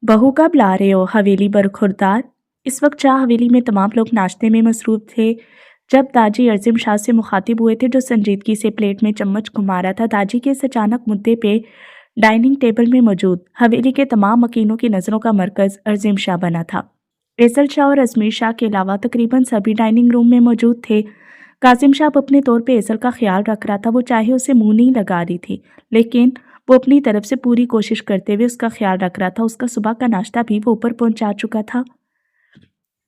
बहू कब ला रहे हो हवेली बरखुरदार। इस वक्त शाह हवेली में तमाम लोग नाश्ते में मसरूफ थे। जब दाजी अज़ीम शाह से मुखातिब हुए थे जो संजीदगी से प्लेट में चम्मच घुमा रहा था, दाजी के इस अचानक मुद्दे पे डाइनिंग टेबल में मौजूद हवेली के तमाम मकीनों की नज़रों का मरकज़ अज़ीम शाह बना था। एसल शाह और अजमीर शाह के अलावा तकरीबन सभी डाइनिंग रूम में मौजूद थे। कासिम शाह अपने तौर पे एसल का ख्याल रख रहा था। वो चाहे उसे मुंह नहीं लगा रही थी, लेकिन वो अपनी तरफ से पूरी कोशिश करते हुए उसका ख्याल रख रहा था। उसका सुबह का नाश्ता भी वो ऊपर पहुंचा चुका था।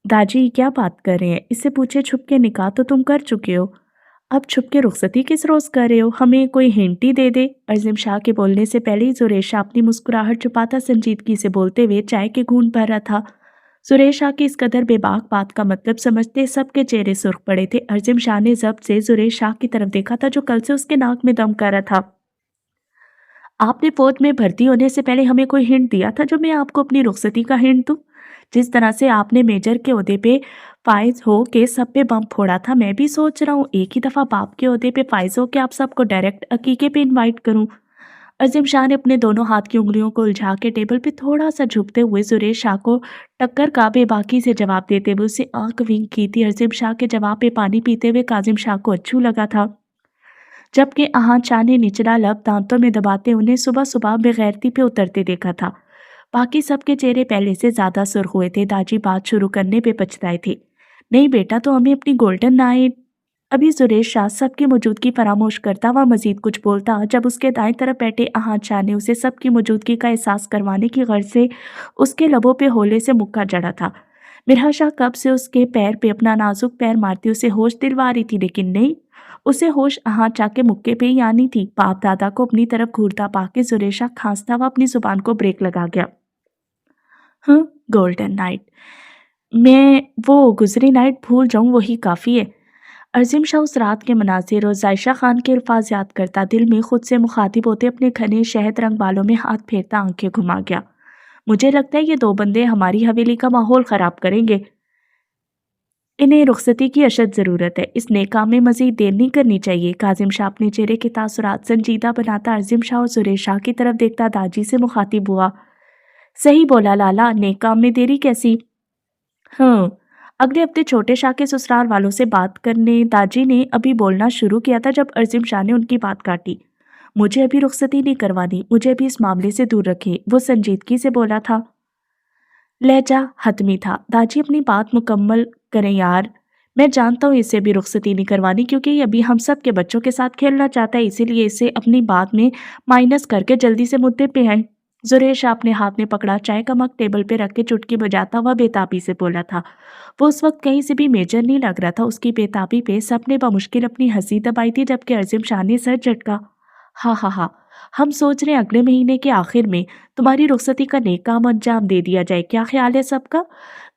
दाजी क्या बात कर रहे हैं? इससे पूछे छुप के निकाह तो तुम कर चुके हो, अब छुप के रुखसती किस रोज कर रहे हो? हमें कोई हिंट ही दे दे। अज़ीम शाह के बोलने से पहले ही जुरेश शाह अपनी मुस्कुराहट छुपाता संजीदगी से बोलते हुए चाय के घूंट भर रहा था। जुरेश शाह की इस कदर बेबाक बात का मतलब समझते सबके चेहरे सुर्ख पड़े थे। अज़ीम शाह ने जब्त से जुरेश शाह की तरफ देखा था जो कल से उसके नाक में दम कर रहा था। आपने फौज में भर्ती होने से पहले हमें कोई हिंट दिया था जो मैं आपको अपनी रुखसती का हिंट दूं? जिस तरह से आपने मेजर के ओहदे पे फाइज हो के सब पे बम फोड़ा था, मैं भी सोच रहा हूँ एक ही दफा बाप के ओहदे पे फाइज हो के आप सबको डायरेक्ट अकीके पे इनवाइट करूं। अजीम शाह ने अपने दोनों हाथ की उंगलियों को उलझा के टेबल पे थोड़ा सा झुकते हुए जुरेश शाह को टक्कर का बेबाकी से जवाब देते हुए उससे आंख विंक की थी। अजीम शाह के जवाब पे पानी पीते हुए काजिम शाह को अच्छू लगा था, जबकि अहान शाह ने निचला लब दांतों में दबाते उन्हें सुबह सुबह बेगैरती पे उतरते देखा था। बाकी सबके चेहरे पहले से ज्यादा सुर्ख हुए थे। दाजी बात शुरू करने पे पछताए थे। नहीं बेटा, तो हमें अपनी गोल्डन नाइट। अभी सुरेश शाह सबकी मौजूदगी फरामोश करता हुआ मजीद कुछ बोलता जब उसके दाएं तरफ बैठे अहान शाह ने उसे सबकी मौजूदगी का एहसास करवाने की गर्ज से उसके लबों पे होले से मुक्का जड़ा था। मिरहा शाह कब से उसके पैर पे अपना नाजुक पैर मारती उसे होश दिलवा रही थी, लेकिन नहीं, उसे होश अहान शाह के मुक्के पे ही आनी थी। बाप दादा को अपनी तरफ घूरता पाके सुरेश शाह खांसता हुआ अपनी जुबान को ब्रेक लगा गया। हाँ, गोल्डन नाइट। मैं वो गुजरी नाइट भूल जाऊं वही काफी है। अज़ीम शाह उस रात के मनाज़िर और जायशा खान के अल्फाज याद करता दिल में खुद से मुखातिब होते अपने घने शहद रंग बालों में हाथ फेरता आंखें घुमा गया। मुझे लगता है ये दो बंदे हमारी हवेली का माहौल खराब करेंगे। इन्हें रुखसती की अशद ज़रूरत है। इस नेक काम में मज़ीद देर नहीं करनी चाहिए। काजिम शाह अपने चेहरे के तासुरात संजीदा बनाता अज़ीम शाह और सुरेश शाह की तरफ देखता दाजी से मुखातिब हुआ। सही बोला लाला, नेक काम में देरी कैसी? हाँ, अगले हफ्ते छोटे शाह के ससुराल वालों से बात करने दाजी ने अभी बोलना शुरू किया था जब अज़ीम शाह ने उनकी बात काटी। मुझे अभी रुखसती नहीं करवानी, मुझे अभी इस मामले से दूर रखे, वो संजीदगी से बोला था। लहजा हतमी था। दाजी अपनी बात मुकम्मल करें यार। मैं जानता हूँ इसे भी रुखसती नहीं करवानी क्योंकि ये अभी हम सब के बच्चों के साथ खेलना चाहता है, इसीलिए इसे अपनी बात में माइनस करके जल्दी से मुद्दे पे आए। जुरेश अपने हाथ में पकड़ा चाय का मग टेबल पे रख के चुटकी बजाता हुआ बेताबी से बोला था। वो उस वक्त कहीं से भी मेजर नहीं लग रहा था। उसकी बेताबी पे सबने बमुश्किल अपनी हंसी दबाई थी, जबकि अज़ीम शाह ने सर झटका। हा हा हा, हम सोच रहे हैं अगले महीने के आखिर में तुम्हारी रुखसती का नेक काम अंजाम दे दिया जाए, क्या ख्याल है सबका?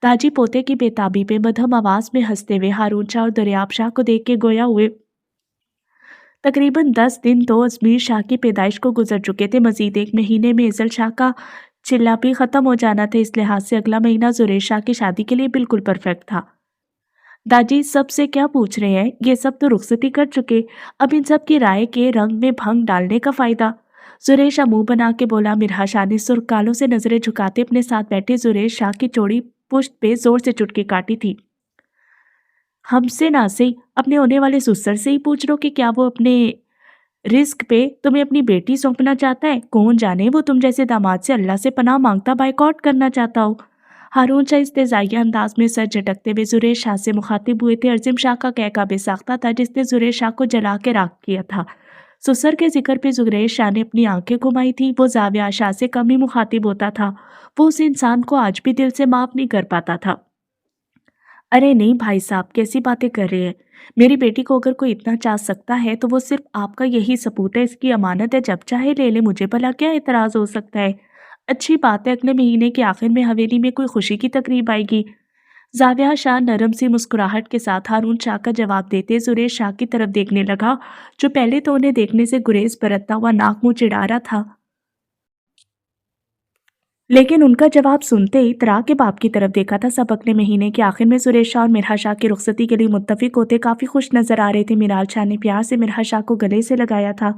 दाजी पोते की बेताबी पे मध्यम आवाज में हंसते हुए हारून शाह और दरियाब शाह को देख के गोया हुए। तकरीबन 10 दिन तो अजमीर शाह की पैदाइश को गुजर चुके थे। मजीद एक महीने में इजल शाह का चिल्ला भी खत्म हो जाना था। इस लिहाज से अगला महीना जुरेश शाह की शादी के लिए बिल्कुल परफेक्ट था। दादी सबसे क्या पूछ रहे हैं? ये सब तो रुखसती कर चुके, अब इन सब की राय के रंग में भंग डालने का फायदा? जुरेश शाह मुंह बना के बोला। मिरहा शाह ने सुर्ख गालों से नजरें झुकाते अपने साथ बैठे जुरेश शाह की चौड़ी पुश्त पे जोर से चुटकी काटी थी। हमसे ना सही, अपने होने वाले सुसर से ही पूछ लो कि क्या वो अपने रिस्क पे तुम्हें अपनी बेटी सौंपना चाहता है। कौन जाने वो तुम जैसे दामाद से अल्लाह से पनाह मांगता बाइकआउट करना चाहता हो। हारून शाह इस्तेज़ाइया अंदाज में सर झटकते हुए जुरेश शाह से मुखातिब हुए थे। अज़ीम शाह का कहका बेसाख्ता था जिसने जुरेश शाह को जला के राख किया था। सुसर के जिक्र पे जुरेश शाह ने अपनी आंखें घुमाई थी। वो जाविया शाह से कम ही मुखातिब होता था। वो उस इंसान को आज भी दिल से माफ नहीं कर पाता था। अरे नहीं भाई साहब, कैसी बातें कर रहे हैं? मेरी बेटी को अगर कोई इतना चाह सकता है तो वो सिर्फ आपका यही सबूत है। इसकी अमानत है, जब चाहे ले ले, मुझे भला क्या एतराज हो सकता है? अच्छी बात है, अगले महीने के आखिर में हवेली में कोई खुशी की तकरीब आएगी। जाविया शाह नरम सी मुस्कुराहट के साथ हारून शाह का जवाब देते सुरेश शाह की तरफ देखने लगा, जो पहले तो उन्हें देखने से गुरेज बरतता हुआ नाक मुंह चिढ़ा रहा था, लेकिन उनका जवाब सुनते ही तरा के बाप की तरफ देखा था। सब अगले महीने के आखिर में सुरेश शाह और मिरहा शाह की रुखसती के लिए मुत्तफिक होते काफी खुश नजर आ रहे थे। मिराल शाह ने प्यार से मिरहा शाह को गले से लगाया था।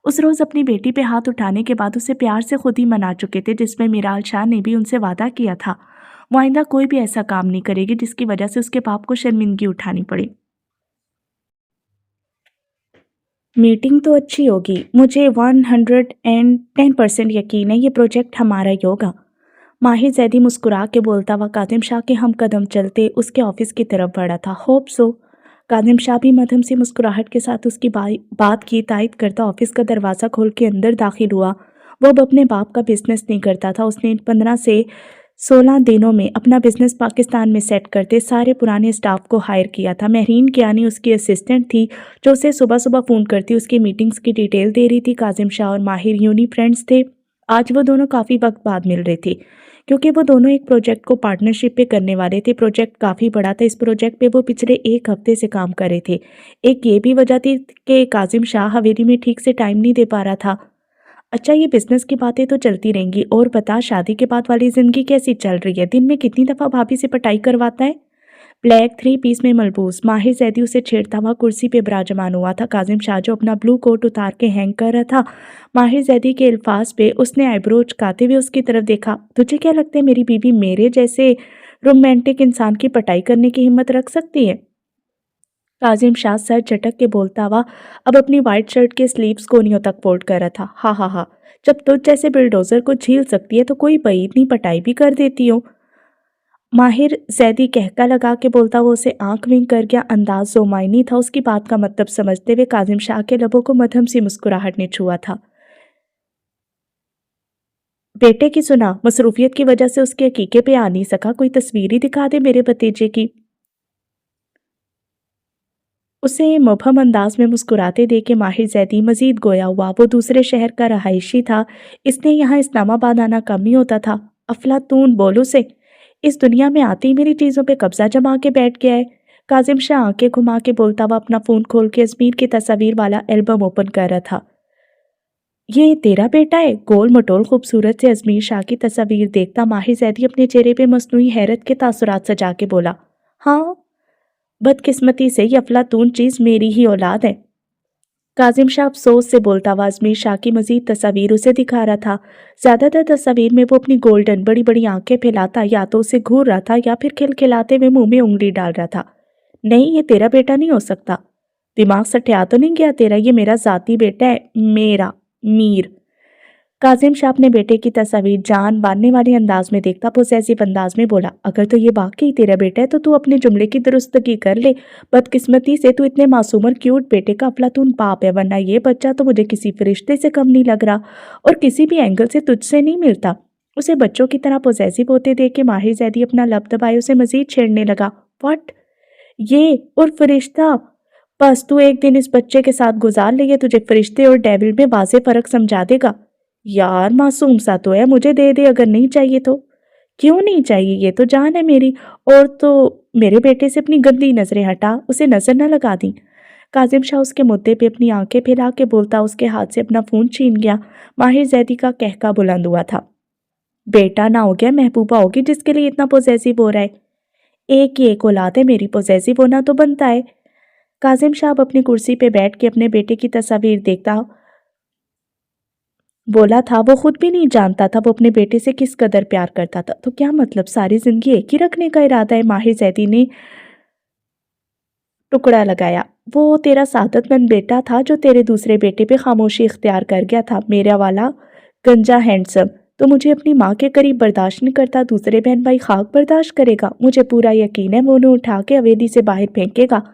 उस रोज़ अपनी बेटी पे हाथ उठाने के बाद उसे प्यार से खुद ही मना चुके थे, जिसमें मीराल शाह ने भी उनसे वादा किया था वो आइंदा कोई भी ऐसा काम नहीं करेगी जिसकी वजह से उसके बाप को शर्मिंदगी उठानी पड़े। मीटिंग तो अच्छी होगी, मुझे 110% यकीन है ये प्रोजेक्ट हमारा ही होगा। माहिर जैदी मुस्कुरा के बोलता हुआ कादिम शाह के हम कदम चलते उसके ऑफिस की तरफ बढ़ा था। Hope so. कादिम शाह भी मध्यम सी मुस्कुराहट के साथ उसकी बात की तायद करता ऑफिस का दरवाज़ा खोल के अंदर दाखिल हुआ। वो अब अपने बाप का बिजनेस नहीं करता था। उसने 15 से 16 दिनों में अपना बिजनेस पाकिस्तान में सेट करते सारे पुराने स्टाफ को हायर किया था। महरीन कियानी उसकी असिस्टेंट थी जो उसे सुबह सुबह फ़ोन करती उसकी मीटिंग्स की डिटेल दे रही थी। काजिम शाह और माहिर यूनी फ्रेंड्स थे। आज वो दोनों काफ़ी वक्त बाद मिल रहे थे क्योंकि वो दोनों एक प्रोजेक्ट को पार्टनरशिप पे करने वाले थे। प्रोजेक्ट काफ़ी बड़ा था। इस प्रोजेक्ट पे वो पिछले एक हफ्ते से काम कर रहे थे। एक ये भी वजह थी कि काजिम शाह हवेली में ठीक से टाइम नहीं दे पा रहा था। अच्छा, ये बिजनेस की बातें तो चलती रहेंगी, और बता शादी के बाद वाली जिंदगी कैसी चल रही है? दिन में कितनी दफ़ा भाभी से पटाई करवाता है? ब्लैक 3 पीस में मलबूस माहिर जैदी उसे छेड़ता हुआ कुर्सी पे विराजमान हुआ था। काजिम शाह जो अपना ब्लू कोट उतार के हैंग कर रहा था, माहिर जैदी के अल्फाज पे उसने आईब्रो उचकाते हुए उसकी तरफ देखा। तुझे क्या लगता है मेरी बीवी मेरे जैसे रोमांटिक इंसान की पटाई करने की हिम्मत रख सकती है? काजिम शाह सर झटक के बोलता हुआ अब अपनी वाइट शर्ट के स्लीव्स कोनियों तक फोल्ड कर रहा था। हा हा हा, जब तुझ जैसे बिल्डोजर को झील सकती है तो कोई बई इतनी पटाई भी कर देती हो। माहिर जैदी कहका लगा के बोलता हुआ उसे आंख विंक कर गया। अंदाज जोमाइनी था। उसकी बात का मतलब समझते हुए काजिम शाह के लबों को मध्यम सी मुस्कुराहट ने छुआ था। बेटे की सुना, मसरूफियत की वजह से उसके अकीके पे आ नहीं सका, कोई तस्वीर ही दिखा दे मेरे भतीजे की। उसे मुबहम अंदाज में मुस्कुराते देख के माहिर जैदी मजीद गोया हुआ। वो दूसरे शहर का रहायशी था, इसने यहाँ इस्लामाबाद आना कम ही होता था। अफलातून बोल उसे, इस दुनिया में आते ही मेरी चीज़ों पे कब्जा जमा के बैठ गया है। काजिम शाह आंखें घुमा के बोलता हुआ अपना फ़ोन खोल के अजमीर की तस्वीर वाला एल्बम ओपन कर रहा था। ये तेरा बेटा है? गोल मटोल खूबसूरत से अजमीर शाह की तस्वीर देखता माहिर जैदी अपने चेहरे पे मसनूई हैरत के तासुरात सजा के बोला, हाँ, बदकिस्मती से ये अफलातून चीज़ मेरी ही औलाद है। काजिम शाह अफसोस से बोलता हुआ अजमीर शाह की मजीद तस्वीर उसे दिखा रहा था। ज्यादातर तस्वीर में वो अपनी गोल्डन बड़ी बड़ी आंखें फैलाता या तो उसे घूर रहा था या फिर खिलखिलाते हुए मुंह में उंगली डाल रहा था। नहीं, ये तेरा बेटा नहीं हो सकता। दिमाग सठिया तो नहीं गया तेरा? ये मेरा जाती बेटा है, मेरा मीर। काजिम शाह अपने बेटे की तस्वीर जान बांधने वाले अंदाज में देखता पोसेसिव अंदाज में बोला, अगर तो ये वाकई तेरा बेटा है तो तू अपने जुमले की दुरुस्तगी कर ले। बदकिस्मती से तू इतने मासूम और क्यूट बेटे का अफलातून बाप है, वरना ये बच्चा तो मुझे किसी फरिश्ते से कम नहीं लग रहा और किसी भी एंगल से तुझसे नहीं मिलता। उसे बच्चों की तरह पोसेसिव होते देख के माहिर जैदी अपना लब दबाए उसे मजीद छेड़ने लगा। व्हाट? ये और फरिश्ता? बस तू एक दिन इस बच्चे के साथ गुजार ले, ये तुझे फरिश्ते और डेविल में वाज़ेह फर्क समझा देगा। यार मासूम सा तो है, मुझे दे दे अगर नहीं चाहिए तो। क्यों नहीं चाहिए? ये तो जान है मेरी। और तो मेरे बेटे से अपनी गंदी नजरें हटा, उसे नजर न लगा दी। काजिम शाह उसके मुद्दे पे अपनी आंखें फैला के बोलता उसके हाथ से अपना फोन छीन गया। माहिर जैदी का कहका बुलंद हुआ था, बेटा ना हो गया महबूबा होगी जिसके लिए इतना पोजेसिव हो रहा है। एक ही एक औलाद है मेरी, पोजेसिव होना तो बनता है। काजिम शाह अपनी कुर्सी पे बैठ के अपने बेटे की तस्वीर देखता बोला था वो खुद भी नहीं जानता था वो अपने बेटे से किस कदर प्यार करता था। तो क्या मतलब सारी जिंदगी एक ही रखने का इरादा है? माहिर जैदी ने टुकड़ा लगाया। वो तेरा सादतमंद बेटा था जो तेरे दूसरे बेटे पे खामोशी इख्तियार कर गया था, मेरा वाला गंजा हैंडसम। तो मुझे अपनी माँ के करीब बर्दाश्त नहीं करता, दूसरे बहन भाई खाक बर्दाश्त करेगा? मुझे पूरा यकीन है वो उन्हें उठा के हवेली से बाहर फेंकेगा।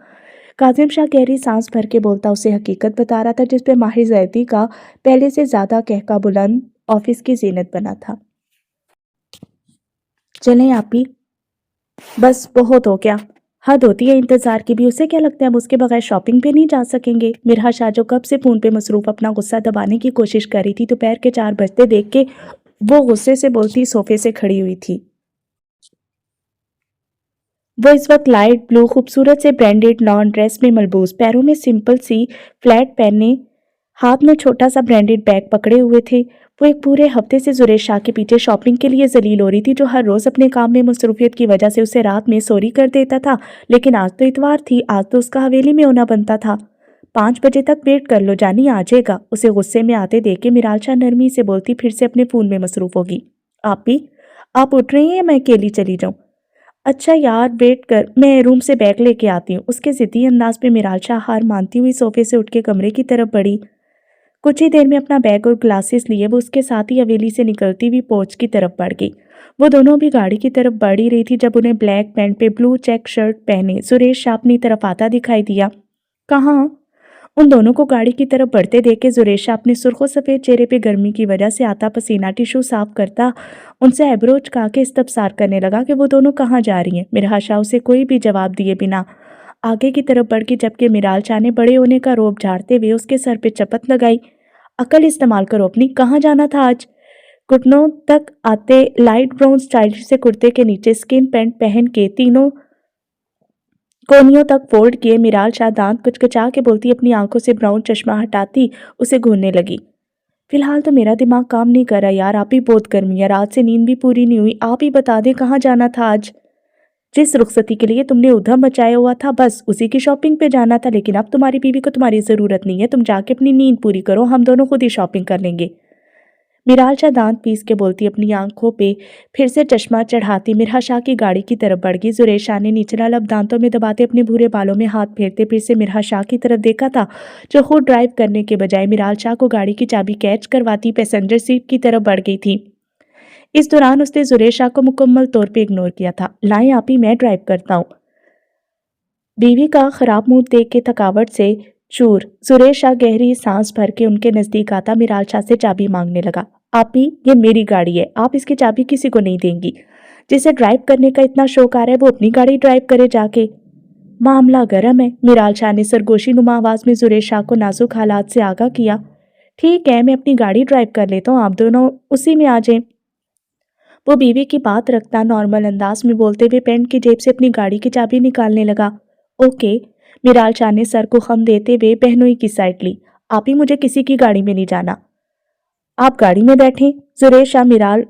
काजिम शाह गहरी सांस भर के बोलता उसे हकीकत बता रहा था जिसपे माहिर जैदी का पहले से ज्यादा कहका बुलंद ऑफिस की जीनत बना था। चलें आपी, बस बहुत हो गया, हद होती है इंतजार की भी। उसे क्या लगता है हम उसके बगैर शॉपिंग पे नहीं जा सकेंगे? मिरहा शाह जो कब से फोन पे मसरूफ अपना गुस्सा दबाने की कोशिश कर रही थी, दोपहर के 4 बजते देख के वो गुस्से से बोलती सोफे से खड़ी हुई थी। वो इस वक्त लाइट ब्लू खूबसूरत से ब्रांडेड लॉन ड्रेस में मलबूस, पैरों में सिंपल सी फ्लैट पहने, हाथ में छोटा सा ब्रांडेड बैग पकड़े हुए थे। वो एक पूरे हफ्ते से जुरेश शाह के पीछे शॉपिंग के लिए जलील हो रही थी, जो हर रोज अपने काम में मसरूफियत की वजह से उसे रात में सोरी कर देता था। लेकिन आज तो इतवार थी, आज तो उसका हवेली में होना बनता था। 5 बजे तक वेट कर लो, जानी आ जाएगा। उसे गुस्से में आते देख के मिरालशा नरमी से बोलती फिर से अपने फोन में मसरूफ होगी। आप उठ रही हैं या मैं अकेली चली जाऊं? अच्छा यार वेट कर, मैं रूम से बैग लेके आती हूँ। उसके जिद्दी अंदाज पे मिरालशा हार मानती हुई सोफे से उठ के कमरे की तरफ बढ़ी। कुछ ही देर में अपना बैग और ग्लासेस लिए वो उसके साथ ही हवेली से निकलती हुई पोर्च की तरफ बढ़ गई। वो दोनों भी गाड़ी की तरफ बढ़ ही रही थी जब उन्हें ब्लैक पैंट पे ब्लू चेक शर्ट पहने सुरेश शाह अपनी तरफ आता दिखाई दिया। कहाँ? उन दोनों को गाड़ी की तरफ बढ़ते देख के सुरेश शाह अपने सुर्खो सफेद चेहरे पे गर्मी की वजह से आता पसीना टिश्यू साफ करता उनसे आईब्रो चुका के इस्तफसार करने लगा कि वो दोनों कहाँ जा रही हैं। मिराज शाह उसे कोई भी जवाब दिए बिना आगे की तरफ बढ़ गई जबकि मिराज शाह ने बड़े होने का रौब झाड़ते हुए उसके सर पे चपत लगाई। अकल इस्तेमाल करो अपनी, कहाँ जाना था आज? घुटनों तक आते लाइट ब्राउन स्टाइलिश से कुर्ते के नीचे स्किन पैंट पहन के तीनों कोनियों तक फोल्ड किए मिराज शाह दांत कुचकुचा के बोलती अपनी आंखों से ब्राउन चश्मा हटाती उसे घूरने लगी। फिलहाल तो मेरा दिमाग काम नहीं कर रहा यार, आप ही बहुत गर्मी है, रात से नींद भी पूरी नहीं हुई। आप ही बता दें कहाँ जाना था आज? जिस रुखसती के लिए तुमने उधम मचाया हुआ था बस उसी की शॉपिंग पे जाना था, लेकिन अब तुम्हारी बीवी को तुम्हारी जरूरत नहीं है। तुम जाके अपनी नींद पूरी करो, हम दोनों खुद ही शॉपिंग कर लेंगे। मिरालशा दांत पीस के बोलती अपनी आंखों पे फिर से चश्मा चढ़ाती मिरहा शाह की गाड़ी की तरफ बढ़ गई। सुरेश शाह ने निचला लब दांतों में दबाते अपने भूरे बालों में हाथ फेरते फिर से मिरहा शाह की तरफ देखा था जो खुद ड्राइव करने के बजाय मिराल शाह को गाड़ी की चाबी कैच करवाती पैसेंजर सीट की तरफ बढ़ गई थी। इस दौरान उसने सुरेश शाह को मुकम्मल तौर पे इग्नोर किया था। लाएं आप ही, मैं ड्राइव करता हूँ। बीवी का खराब मूड देख के थकावट से चूर सुरेश शाह गहरी सांस भर के उनके नजदीक आता मिराल शाह से चाबी मांगने लगा। आप ही, ये मेरी गाड़ी है, आप इसकी चाबी किसी को नहीं देंगी। जिसे ड्राइव करने का इतना शौक आ रहा है वो अपनी गाड़ी ड्राइव करे जाके। मामला गर्म है, मिराल शाह ने सरगोशी नुमा आवाज में सुरेश शाह को नाजुक हालात से आगाह किया। ठीक है, मैं अपनी गाड़ी ड्राइव कर लेता हूँ, आप दोनों उसी में आ जाएं। वो बीवी की बात रखता नॉर्मल अंदाज में बोलते हुए पैंट की जेब से अपनी गाड़ी की चाबी निकालने लगा। ओके, मिराल शाह ने सर को खम देते हुए बहनोई की साइड ली। आप ही, मुझे किसी की गाड़ी में नहीं जाना। आप गाड़ी में बैठे। सुरेश शाह मिराल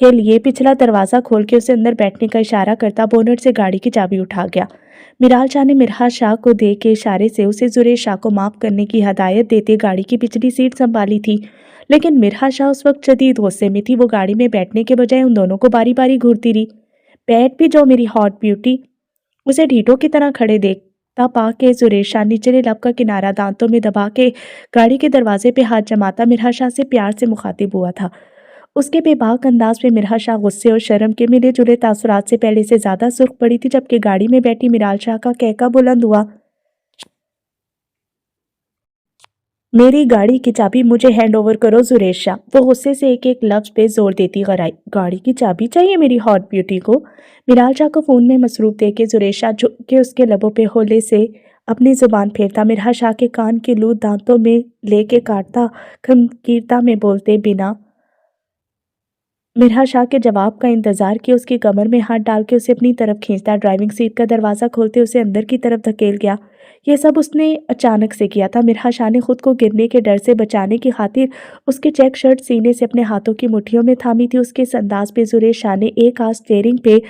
के लिए पिछला दरवाजा खोल के उसे अंदर बैठने का इशारा करता बोनट से गाड़ी की चाबी उठा गया। मिराल शाह ने मिरहा शाह को दे के इशारे से उसे सुरेश शाह को माफ करने की हदायत देते गाड़ी की पिछली सीट संभाली थी, लेकिन मिरहा शाह उस वक्त शदीद गुस्से में थी। वो गाड़ी में बैठने के बजाय उन दोनों को बारी बारी घूरती रही। बैठ भी जाओ मेरी हॉट ब्यूटी। उसे ढीठों की तरह खड़े देखता पा के सुरेश शाह निचले लब का किनारा दांतों में दबा के गाड़ी के दरवाजे पे हाथ जमाता मिरहा शाह से प्यार से मुखातिब हुआ था। उसके बेबाक अंदाज में मिरहा शाह गुस्से और शर्म के मिले जुले तासुरात से पहले से ज्यादा सुर्ख पड़ी थी जबकि गाड़ी में बैठी मिराल शाह का कहका बुलंद हुआ। मेरी गाड़ी की चाबी मुझे हैंड ओवर करो सुरेश शाह। वो गुस्से से एक एक लफ्ज पे जोर देती गराई। गाड़ी की चाबी चाहिए मेरी हॉट ब्यूटी को? मिराल शाह को फोन में मसरूफ देख के सुरेश शाह झुक के उसके लबों पे होले से अपनी जुबान फेरता मिरहा शाह के कान की लूट दांतों में लेके काटता खमकीरता में बोलते बिना मिरहा शाह के जवाब का इंतजार किए उसकी कमर में हाथ डाल के उसे अपनी तरफ खींचता ड्राइविंग सीट का दरवाजा खोलते उसे अंदर की तरफ धकेल गया। यह सब उसने अचानक से किया था। मिरहा शाह ने खुद को गिरने के डर से बचाने की खातिर उसके चेक शर्ट सीने से अपने हाथों की मुट्ठियों में थामी थी। उसके इस अंदाज पे सुरेश शाह ने एक हाथ स्टीयरिंग पे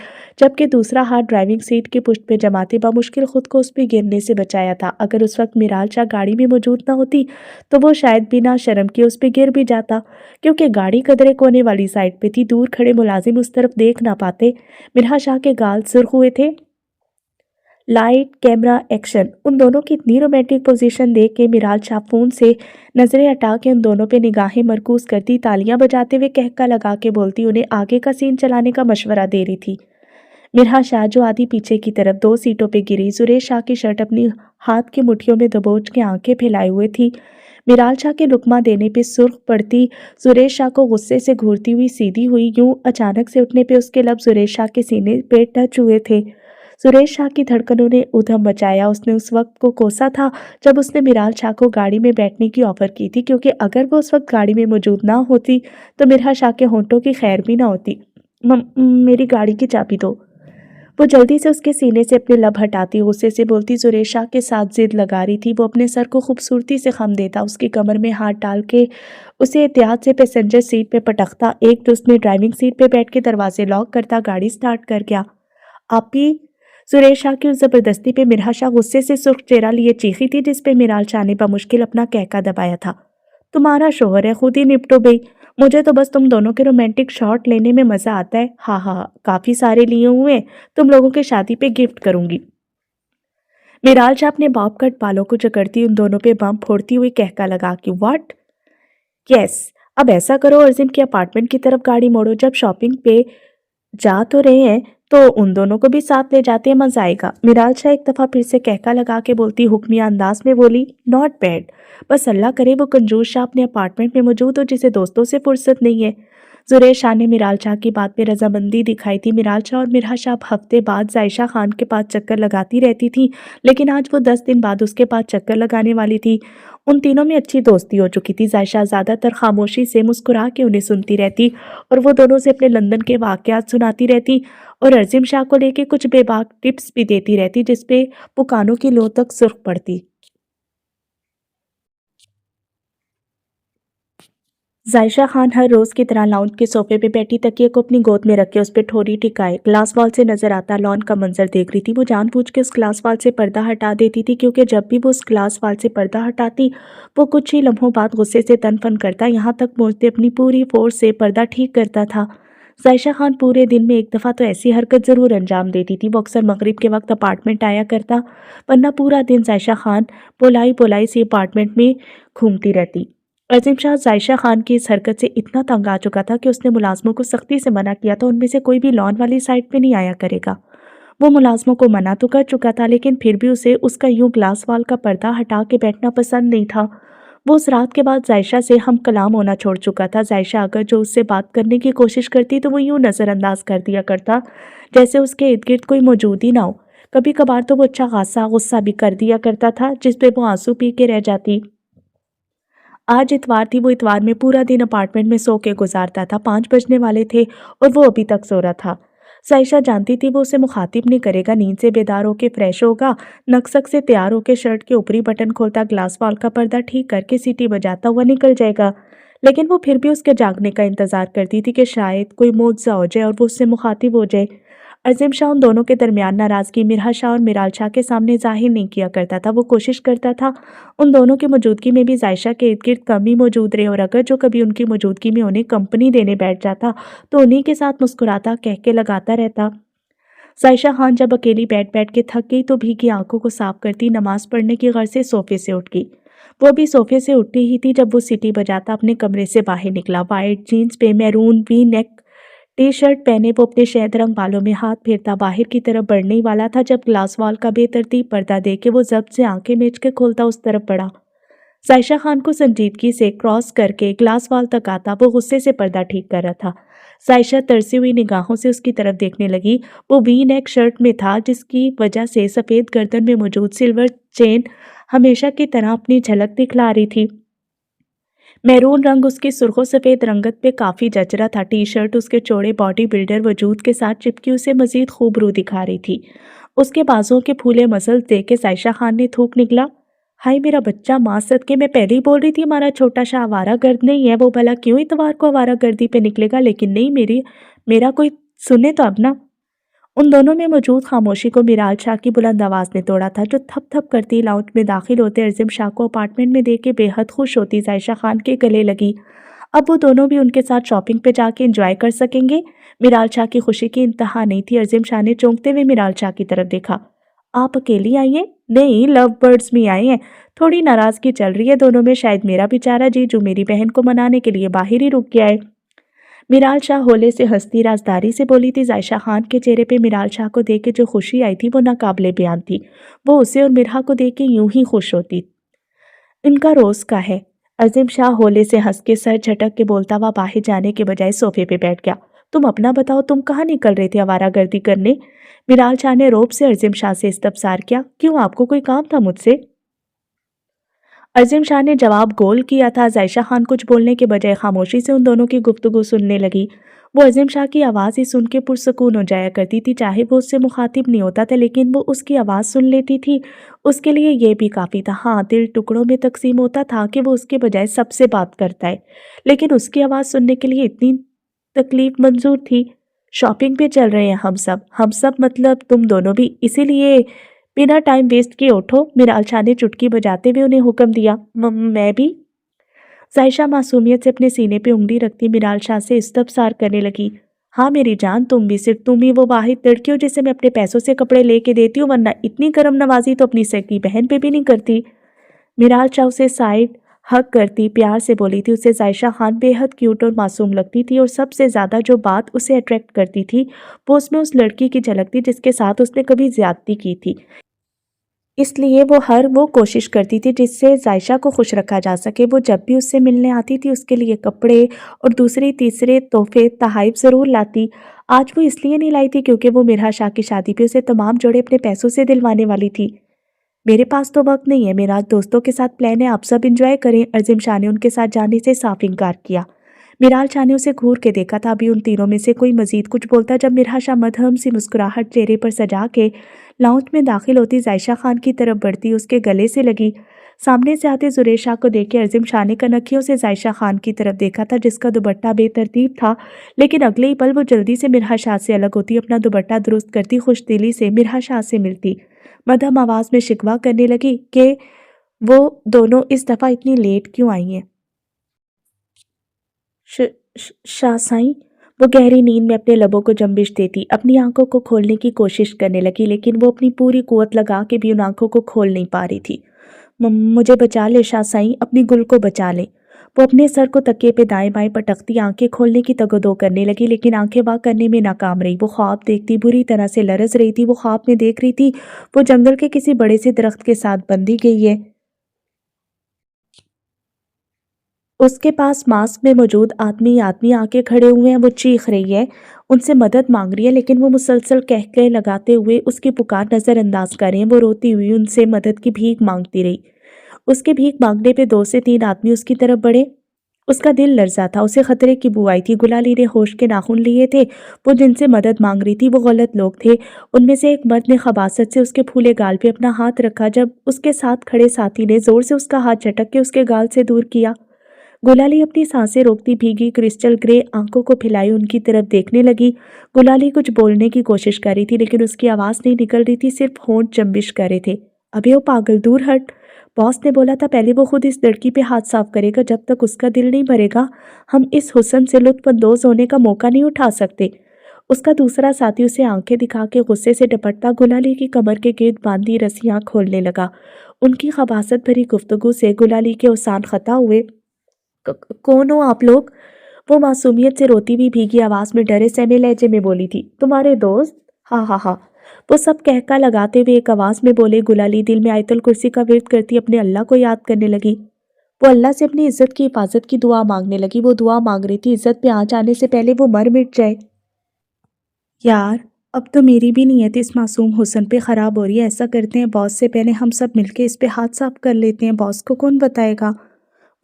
जबकि दूसरा हाथ ड्राइविंग सीट की पुष्ट पे जमाते बामुश्किल खुद को उस पर गिरने से बचाया था। अगर उस वक्त मिराल शाह गाड़ी में मौजूद न होती तो वो शायद बिना शर्म के उस पर गिर भी जाता, क्योंकि गाड़ी कदरे कोने वाली साइड पे थी। दूर खड़े मुलाजिम उस तरफ देख ना पाते। मिरहा शाह के गाल सुर्ख हुए थे। Light camera action. उन दोनों की इतनी रोमांटिक पोजीशन देख के मिराल शाह फोन से नजरें हटा के उन दोनों पे निगाहें मरकूज करती तालियां बजाते हुए कहका लगा के बोलती उन्हें आगे का सीन चलाने का मशवरा दे रही थी। मिरहा शाह जो आधी पीछे की तरफ 2 सीटों पे गिरी सुरेश शाह की शर्ट अपनी हाथ की मुट्ठियों में दबोच के आंखें फैलाए हुए थी। मिराल शाह के लुकमा देने पे सुर्ख पड़ती सुरेश शाह को गुस्से से घूरती हुई सीधी हुई। यूं अचानक से उठने पे उसके लब सुरेश शाह के सीने पे टच हुए थे। सुरेश शाह की धड़कनों ने उधम मचाया। उसने उस वक्त को कोसा था जब उसने मिराल शाह को गाड़ी में बैठने की ऑफर की थी, क्योंकि अगर वो उस वक्त गाड़ी में मौजूद ना होती तो मिरहा शाह के होंठों की खैर भी ना होती। मेरी गाड़ी की चाबी दो। वो जल्दी से उसके सीने से अपने लब हटाती गुस्से से बोलती सुरेश शाह के साथ जिद लगा रही थी। वो अपने सर को खूबसूरती से खम देता उसकी कमर में हाथ डाल के उसे एहतियात से पैसेंजर सीट पे पटकता। एक तो उसने ड्राइविंग सीट पे बैठ के दरवाजे लॉक करता गाड़ी स्टार्ट कर गया। आप ही, सुरेश शाह की उस जबरदस्ती पे मिरहा शाह गुस्से से सुर्ख चेहरा लिए चीखी थी, जिसपे मिराल शाह ने बमुश्किल अपना कहका दबाया था। तुम्हारा शोहर है, खुद ही निपटो बई। मुझे तो बस तुम दोनों के रोमांटिक शॉट लेने में मजा आता है। हा हा हा, काफी सारे लिए हुए हैं, तुम लोगों के शादी पे गिफ्ट करूंगी। मिराल शाह अपने बॉब कट बालों को जकड़ती उन दोनों पे बम फोड़ती हुई कहका लगा कि व्हाट। यस, अब ऐसा करो, अर्जुन के अपार्टमेंट की तरफ गाड़ी मोड़ो। जब शॉपिंग पे जा तो रहे हैं तो उन दोनों को भी साथ ले जाते हैं, मजा आएगा। मिराल शाह एक दफा फिर से कहका लगा के बोलती हुक्मिया अंदाज में बोली, नॉट बैड। बस अल्लाह करे वो कंजूस शाह अपने अपार्टमेंट में मौजूद हो, जिसे दोस्तों से फुर्सत नहीं है। जुरेश शाह ने मिराल शाह की बात पे रजामंदी दिखाई थी। मिराल शाह और मिरहा शाह हफ्ते बाद जायशा खान के पास चक्कर लगाती रहती थी, लेकिन आज वो 10 दिन बाद उसके पास चक्कर लगाने वाली थी। उन तीनों में अच्छी दोस्ती हो चुकी थी। जायशा ज्यादातर खामोशी से मुस्कुरा के उन्हें सुनती रहती और वो दोनों से अपने लंदन के वाकयात सुनाती रहती और अर्जिम शाह को लेके कुछ बेबाक टिप्स भी देती रहती, जिसपे वो कानों की लो तक सुर्ख पड़ती। जायशा खान हर रोज की तरह लाउंज के सोफे पे बैठी तकिए को अपनी गोद में रख के उस पर ठोरी टिकाए ग्लास वॉल से नजर आता लॉन का मंजर देख रही थी। वो जानबूझ के उस ग्लास वॉल से पर्दा हटा देती थी, क्योंकि जब भी वो उस ग्लास वॉल से पर्दा हटाती वो कुछ ही लम्हों बाद गुस्से से तनफन करता, यहाँ तक पहुंचते अपनी पूरी फोर्स से पर्दा ठीक करता था। जायशा खान पूरे दिन में एक दफ़ा तो ऐसी हरकत ज़रूर अंजाम देती थी। वो अक्सर मगरिब के वक्त अपार्टमेंट आया करता, वरना पूरा दिन जायशा खान पोलाई पोलाई सी अपार्टमेंट में घूमती रहती। अजीम शाह जायशा खान की इस हरकत से इतना तंग आ चुका था कि उसने मुलाजमों को सख्ती से मना किया था, उनमें से कोई भी लॉन वाली साइड पे नहीं आया करेगा। वो मुलाजमों को मना तो कर चुका था, लेकिन फिर भी उसे उसका यूं ग्लास वाल का पर्दा हटा के बैठना पसंद नहीं था। वो उस रात के बाद जायशा से हम कलाम होना छोड़ चुका था। जायशा अगर जो उससे बात करने की कोशिश करती तो वो यूं नज़रअंदाज कर दिया करता, जैसे उसके इर्द गिर्द कोई मौजूद ही ना हो। कभी कभार तो वो अच्छा खासा गुस्सा भी कर दिया करता था, जिसपे वो आंसू पी के रह जाती। आज इतवार थी। वो इतवार में पूरा दिन अपार्टमेंट में सो के गुजारता था। 5 बजने वाले थे और वो अभी तक सो रहा था। साइशा जानती थी वो उसे मुखातिब नहीं करेगा। नींद से बेदार होके फ्रेश होगा, नकसक से तैयार होके शर्ट के ऊपरी बटन खोलता, ग्लास वॉल का पर्दा ठीक करके सीटी बजाता हुआ निकल जाएगा। लेकिन वो फिर भी उसके जागने का इंतजार करती थी कि शायद कोई मुआवजा हो जाए और वो उससे मुखातिब हो जाए। अज़ीम शाह उन दोनों के दरमियान नाराज़गी मिरहा शाह और मिराल शाह के सामने ज़ाहिर नहीं किया करता था। वो कोशिश करता था उन दोनों की मौजूदगी में भी जायशा के इर्द गिर्द कम ही मौजूद रहे, और अगर जो कभी उनकी मौजूदगी में उन्हें कंपनी देने बैठ जाता तो उन्हीं के साथ मुस्कुराता, कह के लगाता रहता। जायशा खान जब अकेली बैठ बैठ के थक गई तो भीगी आंखों को साफ करती नमाज पढ़ने की गर्ज से सोफे से उठ गई। वो अभी सोफे से उठी ही थी जब वो सीटी बजाता अपने कमरे से बाहर निकला। वाइट जीन्स पे maroon V neck T shirt पहने वो अपने शहद रंग बालों में हाथ फेरता बाहर की तरफ बढ़ने ही वाला था, जब ग्लास वॉल का बेतरतीब पर्दा देख के वो जब्त से आंखें मीच के खोलता उस तरफ बढ़ा। जायशा खान को संजीदगी से क्रॉस करके ग्लास वॉल तक आता, वो गुस्से से पर्दा ठीक कर रहा था। जायशा तरसी हुई निगाहों से उसकी तरफ देखने लगी। वो वी नेक शर्ट में था, जिसकी वजह से सफ़ेद गर्दन में मौजूद सिल्वर चेन हमेशा की तरह अपनी झलक दिखला रही थी। मैरून रंग उसकी सुर्खो सफ़ेद रंगत पे काफ़ी जच रहा था। टी शर्ट उसके चौड़े बॉडी बिल्डर वजूद के साथ चिपकी उसे मजीद खूबरू दिखा रही थी। उसके बाजुओं के फूले मसल देख के जायशा खान ने थूक निकला, हाय मेरा बच्चा, माँ सदके मैं पहले ही बोल रही थी हमारा छोटा सा आवारा गर्द नहीं है। वो भला क्यों इतवार को आवारा गर्दी पे निकलेगा, लेकिन नहीं, मेरा कोई सुने तो अब ना। उन दोनों में मौजूद खामोशी को मिराल शाह की बुलंद आवाज़ ने तोड़ा था, जो थप थप करती लाउंज में दाखिल होते अर्जिम शाह को अपार्टमेंट में देख के बेहद खुश होती जायशा खान के गले लगी। अब वो दोनों भी उनके साथ शॉपिंग पे जाके एंजॉय कर सकेंगे। मिराल शाह की खुशी की इंतहा नहीं थी। अर्जिम शाह ने चौंकते हुए मिराल शाह की तरफ देखा, आप अकेली आई हैं? नहीं, लव बर्ड्स भी आए हैं। थोड़ी नाराज़गी चल रही है दोनों में, शायद मेरा बेचारा जीजू मेरी बहन को मनाने के लिए बाहर ही रुक गया है। मिराल शाह होले से हंसती राजदारी से बोली थी। जायशा खान के चेहरे पे मिराल शाह को देख के जो खुशी आई थी वो नाकाबिले बयान थी। वो उसे और मिरहा को देख के यूं ही खुश होती। इनका रोज का है। अजीम शाह होले से हंस के सर झटक के बोलता हुआ बाहर जाने के बजाय सोफे पे बैठ गया। तुम अपना बताओ, तुम कहाँ निकल रहे थे आवारागर्दी करने? मिराल शाह ने रौब से अजीम शाह से इस्तफसार किया, क्यों, आपको कोई काम था मुझसे? अजीम शाह ने जवाब गोल किया था। जायशा खान कुछ बोलने के बजाय खामोशी से उन दोनों की गुफ्तगू सुनने लगी। वो अजीम शाह की आवाज़ ही सुन के पुरसकून हो जाया करती थी, चाहे वो उससे मुखातिब नहीं होता था, लेकिन वो उसकी आवाज़ सुन लेती थी। उसके लिए ये भी काफ़ी था। हाँ, दिल टुकड़ों में तकसीम होता था कि वो उसके बजाय सबसे बात करता है, लेकिन उसकी आवाज़ सुनने के लिए इतनी तकलीफ मंजूर थी। शॉपिंग पे चल रहे हैं हम सब मतलब तुम दोनों भी, इसीलिए बिना टाइम वेस्ट किए उठो। मिराल शाह ने चुटकी बजाते हुए उन्हें हुक्म दिया। मैं भी? साइशा मासूमियत से अपने सीने पे उंगली रखती मिराल शाह से इस्तफसार करने लगी। हाँ मेरी जान, तुम भी, सिर्फ तुम ही वो वाहिद लड़की हो जिसे मैं अपने पैसों से कपड़े लेके देती हूँ, वरना इतनी करम नवाजी तो अपनी सगी बहन पे भी नहीं करती। मिराल शाह उसे साइड हक करती प्यार से बोली थी। उसे जायशा खान बेहद क्यूट और मासूम लगती थी, और सबसे ज्यादा जो बात उसे अट्रैक्ट करती थी वो उसमें उस लड़की की झलक थी जिसके साथ उसने कभी ज्यादती की थी। इसलिए वो कोशिश करती थी जिससे जायशा को खुश रखा जा सके। वो जब भी उससे मिलने आती थी उसके लिए कपड़े और दूसरे तीसरे तोहफे तहाइफ ज़रूर लाती। आज वो इसलिए नहीं लाई थी क्योंकि वो मिरहा शाह की शादी पे उसे तमाम जोड़े अपने पैसों से दिलवाने वाली थी। मेरे पास तो वक्त नहीं है, मेरा आज दोस्तों के साथ प्लान है, आप सब इंजॉय करें। अर्जिम शाह ने उनके साथ जाने से साफ इनकार किया। मिराल शाह ने उसे घूर के देखा था। अभी उन तीनों में से कोई मजीद कुछ बोलता जब मिरहा शाह मदहम सी मुस्कुराहट चेहरे पर सजा के लाउंज में दाखिल होती, जायशा खान की तरफ बढ़ती, उसके गले से लगी। सामने से आते जुरेश शाह को देख के अर्जिम शाह ने कनखियों से जायशा खान की तरफ देखा था जिसका दुपट्टा बेतरतीब था, लेकिन अगले ही पल वो जल्दी से मिरहा शाह से अलग होती, अपना दुपट्टा दुरुस्त करती, खुशदिली से मिरहा शाह से मिलती। मध्यम आवाज में शिकवा करने लगी कि वो दोनों इस दफा इतनी लेट क्यों आई हैं। शाह साईं, वो गहरी नींद में अपने लबों को जंबिश देती अपनी आंखों को खोलने की कोशिश करने लगी, लेकिन वो अपनी पूरी कुवत लगा के भी उन आंखों को खोल नहीं पा रही थी। मुझे बचा ले शाह साईं, अपनी गुल को बचा ले। वो अपने सर को तकिए पे दाएं बाएं पटकती आंखें खोलने की तगदो करने लगी, लेकिन आंखें वाह करने में नाकाम रही। वो ख्वाब देखती बुरी तरह से लरज रही थी। वो ख्वाब में देख रही थी वो जंगल के किसी बड़े से दरख्त के साथ बंधी गई है। उसके पास मास्क में मौजूद आदमी आके खड़े हुए हैं। वो चीख रही है, उनसे मदद मांग रही है, लेकिन वो मुसलसल कहकहे लगाते हुए उसकी पुकार नजरअंदाज कर रहे हैं। वो रोती हुई उनसे मदद की भीख मांगती रही। उसके भीख मांगने पे 2 से 3 आदमी उसकी तरफ बढ़े। उसका दिल लर्जा था, उसे खतरे की बू आई थी। गुलाली ने होश के नाखून लिए थे। वो जिनसे मदद मांग रही थी वो गलत लोग थे। उनमें से एक मर्द ने खबासत से उसके फूले गाल पे अपना हाथ रखा, जब उसके साथ खड़े साथी ने जोर से उसका हाथ झटक के उसके गाल से दूर किया। गुलाली अपनी सांसें रोकती भीगी क्रिस्टल ग्रे आंखों को फैलाई उनकी तरफ देखने लगी। गुलाली कुछ बोलने की कोशिश कर रही थी, लेकिन उसकी आवाज नहीं निकल रही थी, सिर्फ होंठ जंबिश कर रहे थे। अबे ओ पागल, दूर हट। बॉस ने बोला था पहले वो खुद इस लड़की पे हाथ साफ करेगा। जब तक उसका दिल नहीं भरेगा हम इस हुस्न से लुत्फअंदोज होने का मौका नहीं उठा सकते। उसका दूसरा साथी उसे आंखें दिखा के गुस्से से डपटता गुलाली की कमर के गिर्द बांधी रस्सियां खोलने लगा। उनकी खबासत भरी गुफ्तगू से गुलाली के उसान खता हुए। कौन हो आप लोग? वो मासूमियत से रोती हुई भीगी आवाज में डरे सहमे लहजे में बोली थी। तुम्हारे दोस्त? हाँ हाँ हाँ, वो सब कहका लगाते हुए एक आवाज में बोले। गुलाली दिल में आयतुल कुर्सी का विर्द करती अपने अल्लाह को याद करने लगी। वो अल्लाह से अपनी इज्जत की हिफाजत की दुआ मांगने लगी। वो दुआ मांग रही थी इज्जत पे आंच आने से पहले वो मर मिट जाए। यार, अब तो मेरी भी नीयत इस मासूम हुस्न पे खराब हो रही है। ऐसा करते हैं, बॉस से पहले हम सब मिलके इस पे हाथ साफ कर लेते हैं। बॉस को कौन बताएगा?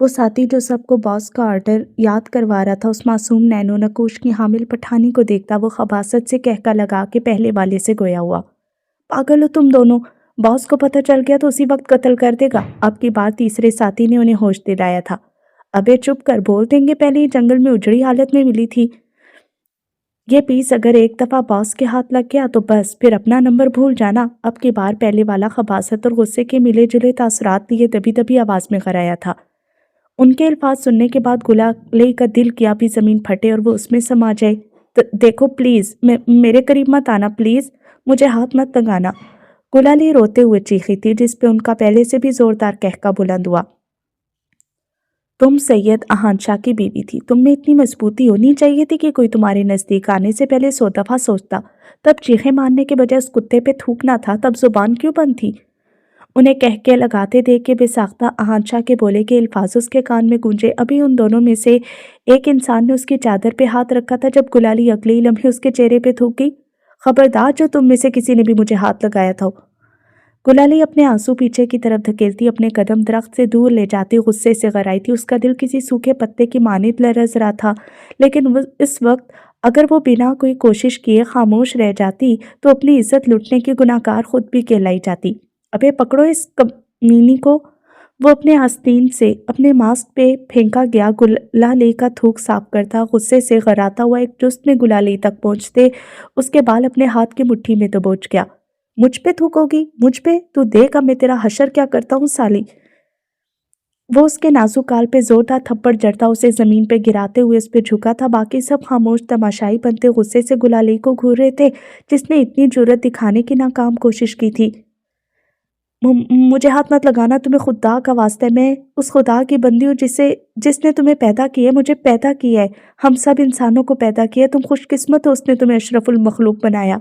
वो साथी जो सबको बॉस का ऑर्डर याद करवा रहा था उस मासूम नैनो नकूश की हामिल पठानी को देखता वो खबासत से कहका लगा के पहले वाले से गोया हुआ। पागल हो तुम दोनों, बॉस को पता चल गया तो उसी वक्त कत्ल कर देगा। अब की बार तीसरे साथी ने उन्हें होश दिलाया था। अबे चुप कर, बोल देंगे पहले ही जंगल में उजड़ी हालत में मिली थी। ये पीस अगर एक दफा बॉस के हाथ लग गया तो बस फिर अपना नंबर भूल जाना। अब की बार पहले वाला खबासत और गुस्से के मिले जुले तासरात लिए दबी दबी आवाज में कराया था। उनके अल्फाज सुनने के बाद गुलाली का दिल किया भी जमीन फटे और वो उसमें समा जाए। देखो प्लीज, मेरे करीब मत आना प्लीज, मुझे हाथ मत लगाना। गुलाली रोते हुए चीखी थी, जिस पे उनका पहले से भी जोरदार कहका बुलंद हुआ। तुम सैयद अहान शाह की बीवी थी, तुम में इतनी मजबूती होनी चाहिए थी कि कोई तुम्हारे नजदीक आने से पहले 100 दफा सोचता। तब चीखे मारने के बजाय उस कुत्ते पे थूकना था। तब जुबान क्यों बंद थी? उन्हें कहके लगाते देख के बेसाख्ता अहान शाह के बोले के अल्फाज उसके कान में गूंजे। अभी उन दोनों में से एक इंसान ने उसकी चादर पे हाथ रखा था जब गुलाली अगले ही लम्हे उसके चेहरे पे थूक गई। खबरदार, जो तुम में से किसी ने भी मुझे हाथ लगाया था। गुलाली अपने आंसू पीछे की तरफ धकेलती अपने कदम दरख्त से दूर ले जाती गुस्से से गराई थी। उसका दिल किसी सूखे पत्ते की मानित लरज रहा था, लेकिन इस वक्त अगर वो बिना कोई कोशिश किए खामोश रह जाती तो अपनी इज्जत लुटने की गुनाहगार खुद भी कहलाई जाती। अबे पकड़ो इस कमीनी को। وہ اپنے آستین سے اپنے ماسک پہ پھینکا گیا گلالی کا تھوک صاف کرتا، غصے سے غراتا ہوا ایک جست میں گلالی تک پہنچتے اس کے بال اپنے ہاتھ کی مٹھی میں دبوچ گیا۔ مجھ پہ تھوکو گی؟ مجھ پہ؟ تو دیکھ اب میں تیرا حشر کیا کرتا ہوں سالی۔ وہ اس کے نازک گال پہ زوردار تھپڑ جڑتا، اسے زمین پہ گراتے ہوئے اس پہ جھکا تھا۔ باقی سب خاموش تماشائی بنتے غصے سے گلالی کو گھور رہے تھے جس نے اتنی جرأت دکھانے کی ناکام کوشش کی تھی۔ مجھے ہاتھ مت لگانا، تمہیں خدا کا واسطہ ہے، میں اس خدا کی بندی ہوں جس نے تمہیں پیدا کیا ہے، مجھے پیدا کیا ہے، ہم سب انسانوں کو پیدا کیا ہے، تم خوش قسمت ہو، اس نے تمہیں اشرف المخلوق بنایا۔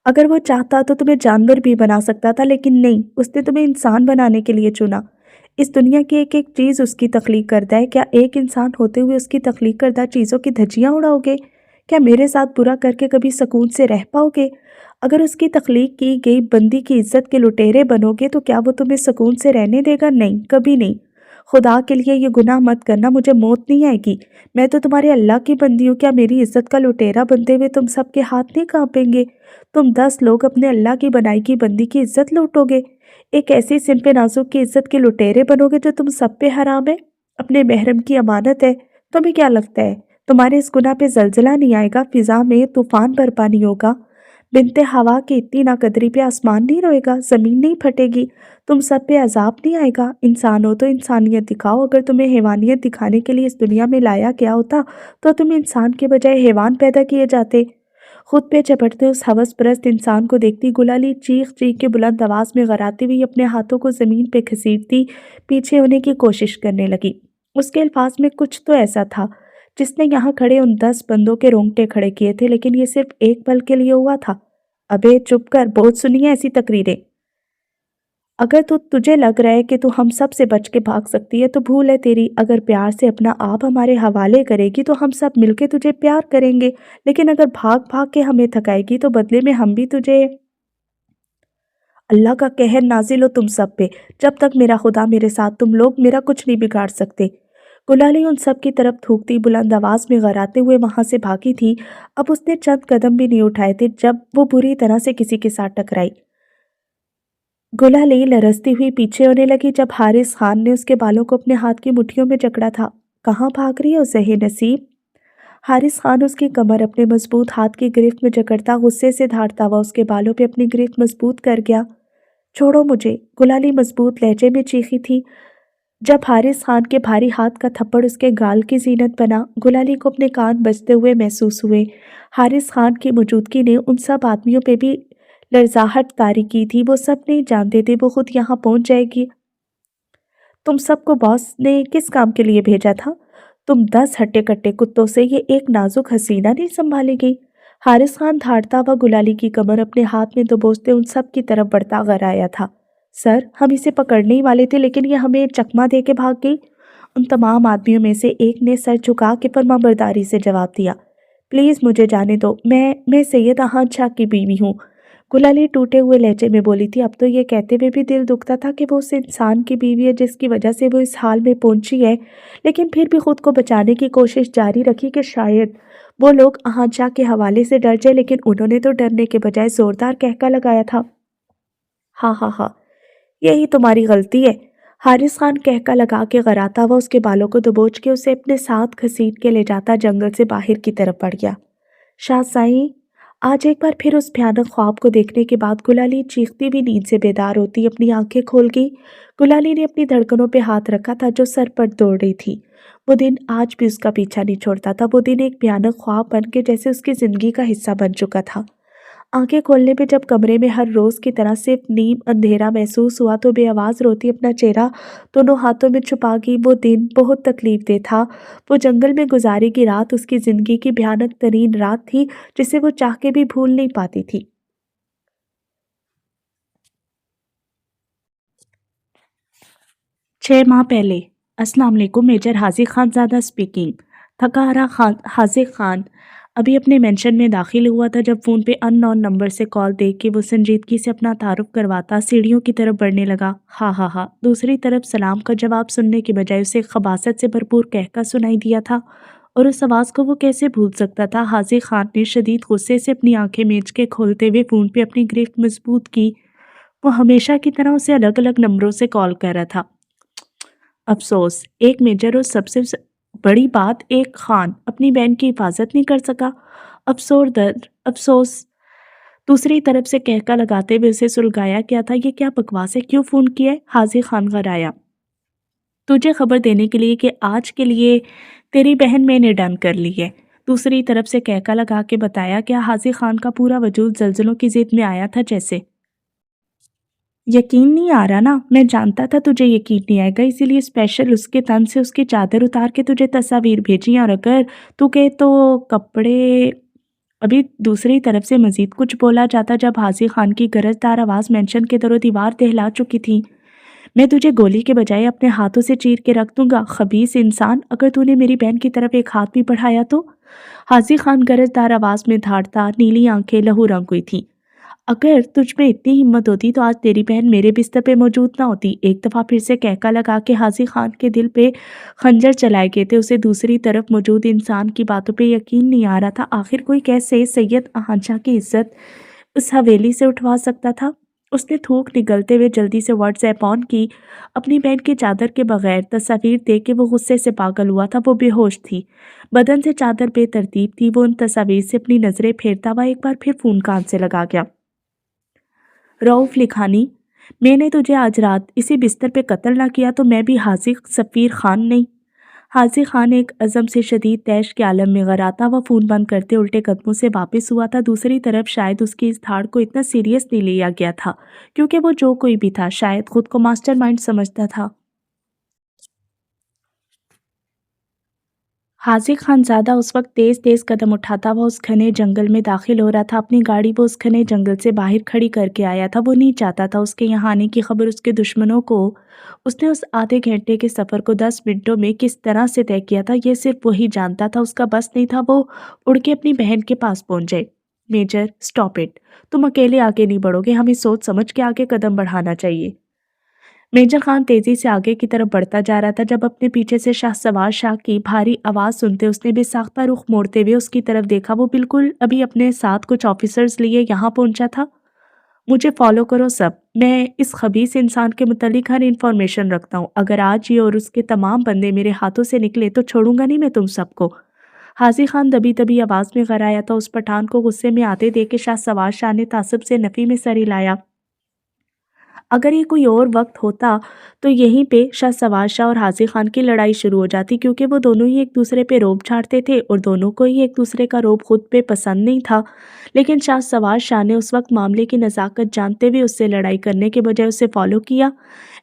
اگر وہ چاہتا تو تمہیں جانور بھی بنا سکتا تھا، لیکن نہیں، اس نے تمہیں انسان بنانے کے لیے چنا۔ اس دنیا کی ایک ایک چیز اس کی تخلیق کردہ ہے، کیا ایک انسان ہوتے ہوئے اس کی تخلیق کردہ چیزوں کی دھجیاں اڑاؤ گے؟ کیا میرے ساتھ برا کر کے کبھی سکون سے رہ پاؤ گے؟ اگر اس کی تخلیق کی گئی بندی کی عزت کے لٹیرے بنو گے تو کیا وہ تمہیں سکون سے رہنے دے گا؟ نہیں، کبھی نہیں۔ خدا کے لیے یہ گناہ مت کرنا، مجھے موت نہیں آئے گی، میں تو تمہارے اللہ کی بندی ہوں، کیا میری عزت کا لٹیرا بنتے ہوئے تم سب کے ہاتھ نہیں کانپیں گے؟ تم 10 لوگ اپنے اللہ کی بنائی کی بندی کی عزت لوٹو گے، ایک ایسی صنف نازک کی عزت کے لٹیرے بنو گے جو تم سب پہ حرام ہے، اپنے محرم کی امانت ہے۔ تمہیں کیا لگتا ہے تمہارے اس گناہ پہ زلزلہ نہیں آئے گا، فضا میں طوفان برپا نہیں ہوگا، بنت ہوا کی اتنی ناقدری پہ آسمان نہیں روئے گا، زمین نہیں پھٹے گی، تم سب پہ عذاب نہیں آئے گا؟ انسان ہو تو انسانیت دکھاؤ، اگر تمہیں حیوانیت دکھانے کے لیے اس دنیا میں لایا گیا ہوتا تو تم انسان کے بجائے حیوان پیدا کیے جاتے۔ خود پہ چپٹتے اس ہوس پرست انسان کو دیکھتی گلالی چیخ چیخ کے بلند آواز میں غراتی ہوئی اپنے ہاتھوں کو زمین پہ گھسیٹتی پیچھے ہونے کی کوشش کرنے لگی۔ اس کے الفاظ میں کچھ تو ایسا تھا جس نے یہاں کھڑے ان 10 بندوں کے رونگٹے کھڑے کیے تھے، لیکن یہ صرف ایک پل کے لیے ہوا تھا۔ ابے چپ کر، بہت سنی ہے ایسی تقریریں۔ اگر تجھے لگ رہا ہے کہ تو ہم سب سے بچ کے بھاگ سکتی ہے تو بھول ہے تیری، اگر پیار سے اپنا آپ ہمارے حوالے کرے گی تو ہم سب مل کے تجھے پیار کریں گے، لیکن اگر بھاگ بھاگ کے ہمیں تھکائے گی تو بدلے میں ہم بھی تجھے… اللہ کا قہر نازل ہو تم سب پہ، جب تک میرا خدا میرے ساتھ، تم لوگ میرا کچھ نہیں بگاڑ سکتے۔ گلالی ان سب کی طرف تھوکتی بلند آواز میں غراتے ہوئے وہاں سے بھاگی تھی۔ اب اس نے چند قدم بھی نہیں اٹھائے تھے جب وہ بری طرح سے کسی کے ساتھ ٹکرائی۔ گلالی لرزتی ہوئی پیچھے ہونے لگی جب حارث خان نے اس کے بالوں کو اپنے ہاتھ کی مٹھیوں میں جکڑا تھا۔ کہاں بھاگ رہی ہو زہے نصیب؟ حارث خان اس کی کمر اپنے مضبوط ہاتھ کی گرفت میں جکڑتا غصے سے دھاڑتا ہوا اس کے بالوں پہ اپنی گرفت مضبوط کر گیا۔ چھوڑو مجھے، گلالی مضبوط لہجے میں چیخی تھی جب حارث خان کے بھاری ہاتھ کا تھپڑ اس کے گال کی زینت بنا۔ گلالی کو اپنے کان بجتے ہوئے محسوس ہوئے۔ حارث خان کی موجودگی نے ان سب آدمیوں پہ بھی لرزاہٹ طاری کی تھی، وہ سب نہیں جانتے تھے وہ خود یہاں پہنچ جائے گی۔ تم سب کو باس نے کس کام کے لیے بھیجا تھا؟ تم 10 ہٹے کٹے کتوں سے یہ ایک نازک حسینہ نہیں سنبھالے گی؟ حارث خان دھاڑتا ہوا گلالی کی کمر اپنے ہاتھ میں دبوچتے ان سب کی طرف بڑھتا غرایا تھا۔ سر، ہم اسے پکڑنے ہی والے تھے لیکن یہ ہمیں چکما دے کے بھاگ گئی۔ ان تمام آدمیوں میں سے ایک نے سر جھکا کے فرما برداری سے جواب دیا، پلیز مجھے جانے دو، میں سید احمد شاہ کی بیوی ہوں۔ گلالی ٹوٹے ہوئے لہجے میں بولی تھی۔ اب تو یہ کہتے ہوئے بھی دل دکھتا تھا کہ وہ اس انسان کی بیوی ہے جس کی وجہ سے وہ اس حال میں پہنچی ہے، لیکن پھر بھی خود کو بچانے کی کوشش جاری رکھی کہ شاید وہ لوگ احمد شاہ کے حوالے سے ڈر جائے، لیکن انہوں نے تو ڈرنے کے بجائے زوردار کہکا لگایا تھا۔ ہاں ہاں ہاں، یہی تمہاری غلطی ہے۔ حارث خان کہکا لگا کے غراتا ہوا اس کے بالوں کو دبوچ کے اسے اپنے ساتھ گھسیٹ کے لے جاتا جنگل سے باہر کی طرف بڑھ گیا۔ شاہ سائیں، آج ایک بار پھر اس بھیانک خواب کو دیکھنے کے بعد گلالی چیختی بھی نیند سے بیدار ہوتی اپنی آنکھیں کھول گئی۔ گلالی نے اپنی دھڑکنوں پہ ہاتھ رکھا تھا جو سر پر دوڑ رہی تھی۔ وہ دن آج بھی اس کا پیچھا نہیں چھوڑتا تھا، وہ دن ایک بھیانک خواب بن کے جیسے اس کی زندگی کا حصہ بن چکا تھا۔ آنکھیں کھولنے پہ جب کمرے میں ہر روز کی طرح صرف نیم اندھیرا محسوس ہوا تو بے آواز روتی اپنا چہرہ دونوں ہاتھوں میں چھپا گئی۔ وہ دن بہت تکلیف دہ تھا، وہ جنگل میں گزاری کی رات اس کی زندگی کی بھیانک ترین رات تھی جسے وہ چاہ کے بھی بھول نہیں پاتی تھی۔ 6 ماہ پہلے۔ السلام علیکم، میجر حاذق خان زادہ اسپیکنگ۔ تھکا ہارا حاذق خان ابھی اپنے مینشن میں داخل ہوا تھا جب فون پہ ان نون نمبر سے کال دیکھ کے وہ سنجیدگی سے اپنا تعارف کرواتا سیڑھیوں کی طرف بڑھنے لگا۔ ہاں ہاں ہاں۔ دوسری طرف سلام کا جواب سننے کے بجائے اسے خباثت سے بھرپور کہکا سنائی دیا تھا، اور اس آواز کو وہ کیسے بھول سکتا تھا؟ حاذق خان نے شدید غصے سے اپنی آنکھیں میچ کے کھولتے ہوئے فون پہ اپنی گرفت مضبوط کی۔ وہ ہمیشہ کی طرح اسے الگ الگ نمبروں سے کال کر رہا تھا۔ افسوس، ایک میجر اور سب سے بڑی بات ایک خان اپنی بہن کی حفاظت نہیں کر سکا۔ افسوس دوسری طرف سے کہکا لگاتے ہوئے اسے سلگایا کیا تھا، یہ کیا بکواس ہے، کیوں فون کیا ہے؟ حاضر خان غرایا، تجھے خبر دینے کے لیے کہ آج کے لیے تیری بہن میں نے ڈن کر لی ہے۔ دوسری طرف سے کہکا لگا کے بتایا کیا حاضر خان کا پورا وجود زلزلوں کی زد میں آیا تھا جیسے۔ یقین نہیں آ رہا نا، میں جانتا تھا تجھے یقین نہیں آئے گا، اسی لیے اسپیشل اس کے تن سے اس کی چادر اتار کے تجھے تصاویر بھیجی، اور اگر تو کہے تو کپڑے۔ ابھی دوسری طرف سے مزید کچھ بولا جاتا جب حاضر خان کی گرجدار آواز مینشن کے در و دیوار دہلا چکی تھی۔ میں تجھے گولی کے بجائے اپنے ہاتھوں سے چیر کے رکھ دوں گا، خبیث انسان، اگر تو نے میری بہن کی طرف ایک ہاتھ بھی بڑھایا تو۔ حاضر خان گرجدار آواز میں دھاڑتا، نیلی آنکھیں لہو رنگ ہوئی تھی۔ اگر تجھ میں اتنی ہمت ہوتی تو آج تیری بہن میرے بستر پہ موجود نہ ہوتی۔ ایک دفعہ پھر سے کہکا لگا کے حاضر خان کے دل پہ خنجر چلائے گئے تھے۔ اسے دوسری طرف موجود انسان کی باتوں پہ یقین نہیں آ رہا تھا، آخر کوئی کیسے سید احنشاہ کی عزت اس حویلی سے اٹھوا سکتا تھا۔ اس نے تھوک نگلتے ہوئے جلدی سے واٹس ایپ آن کی، اپنی بہن کی چادر کے بغیر تصاویر دیکھ کے وہ غصے سے پاگل ہوا تھا، وہ بے ہوش تھی، بدن سے چادر بے ترتیب تھی۔ وہ ان تصاویر سے اپنی نظریں پھیرتا ہوا ایک بار پھر فون کان سے لگا گیا۔ رؤف لکھانی، میں نے تجھے آج رات اسی بستر پہ قتل نہ کیا تو میں بھی حاضر سفیر خان نہیں۔ حاضر خان ایک عزم سے شدید طیش کے عالم میں غراتا ہوا فون بند کرتے الٹے قدموں سے واپس ہوا تھا۔ دوسری طرف شاید اس کی اس دھاڑ کو اتنا سیریس نہیں لیا گیا تھا، کیونکہ وہ جو کوئی بھی تھا شاید خود کو ماسٹر مائنڈ سمجھتا تھا۔ حاضر خان زادہ اس وقت تیز تیز قدم اٹھاتا ہوا اس گھنے جنگل میں داخل ہو رہا تھا۔ اپنی گاڑی وہ اس گھنے جنگل سے باہر کھڑی کر کے آیا تھا۔ وہ نہیں چاہتا تھا اس کے یہاں آنے کی خبر اس کے دشمنوں کو۔ اس نے اس آدھے گھنٹے کے سفر کو 10 منٹوں میں کس طرح سے طے کیا تھا یہ صرف وہی جانتا تھا۔ اس کا بس نہیں تھا وہ اڑ کے اپنی بہن کے پاس پہنچ جائے۔ میجر، اسٹاپ اٹ، تم اکیلے آگے نہیں بڑھو گے، ہمیں سوچ سمجھ کے آگے قدم بڑھانا چاہیے۔ میجر خان تیزی سے آگے کی طرف بڑھتا جا رہا تھا جب اپنے پیچھے سے شاہ سوار شاہ کی بھاری آواز سنتے اس نے بے ساختہ رخ موڑتے ہوئے اس کی طرف دیکھا۔ وہ بالکل ابھی اپنے ساتھ کچھ آفیسرز لیے یہاں پہنچا تھا۔ مجھے فالو کرو سب، میں اس خبیث انسان کے متعلق ہر انفارمیشن رکھتا ہوں، اگر آج یہ اور اس کے تمام بندے میرے ہاتھوں سے نکلے تو چھوڑوں گا نہیں میں تم سب کو۔ حاضر خان دبی دبی آواز میں غرایا تھا۔ اس پٹھان کو غصے میں آتے دیکھ کے شاہ سوار شاہ نے تعصب سے نفی میں سر ہلایا۔ اگر یہ کوئی اور وقت ہوتا تو یہیں پہ شاہ سوار شاہ اور حاضر خان کی لڑائی شروع ہو جاتی، کیونکہ وہ دونوں ہی ایک دوسرے پہ روب جھاڑتے تھے اور دونوں کو ہی ایک دوسرے کا روب خود پہ پسند نہیں تھا۔ لیکن شاہ سوار شاہ نے اس وقت معاملے کی نزاکت جانتے ہوئے اس سے لڑائی کرنے کے بجائے اسے فالو کیا۔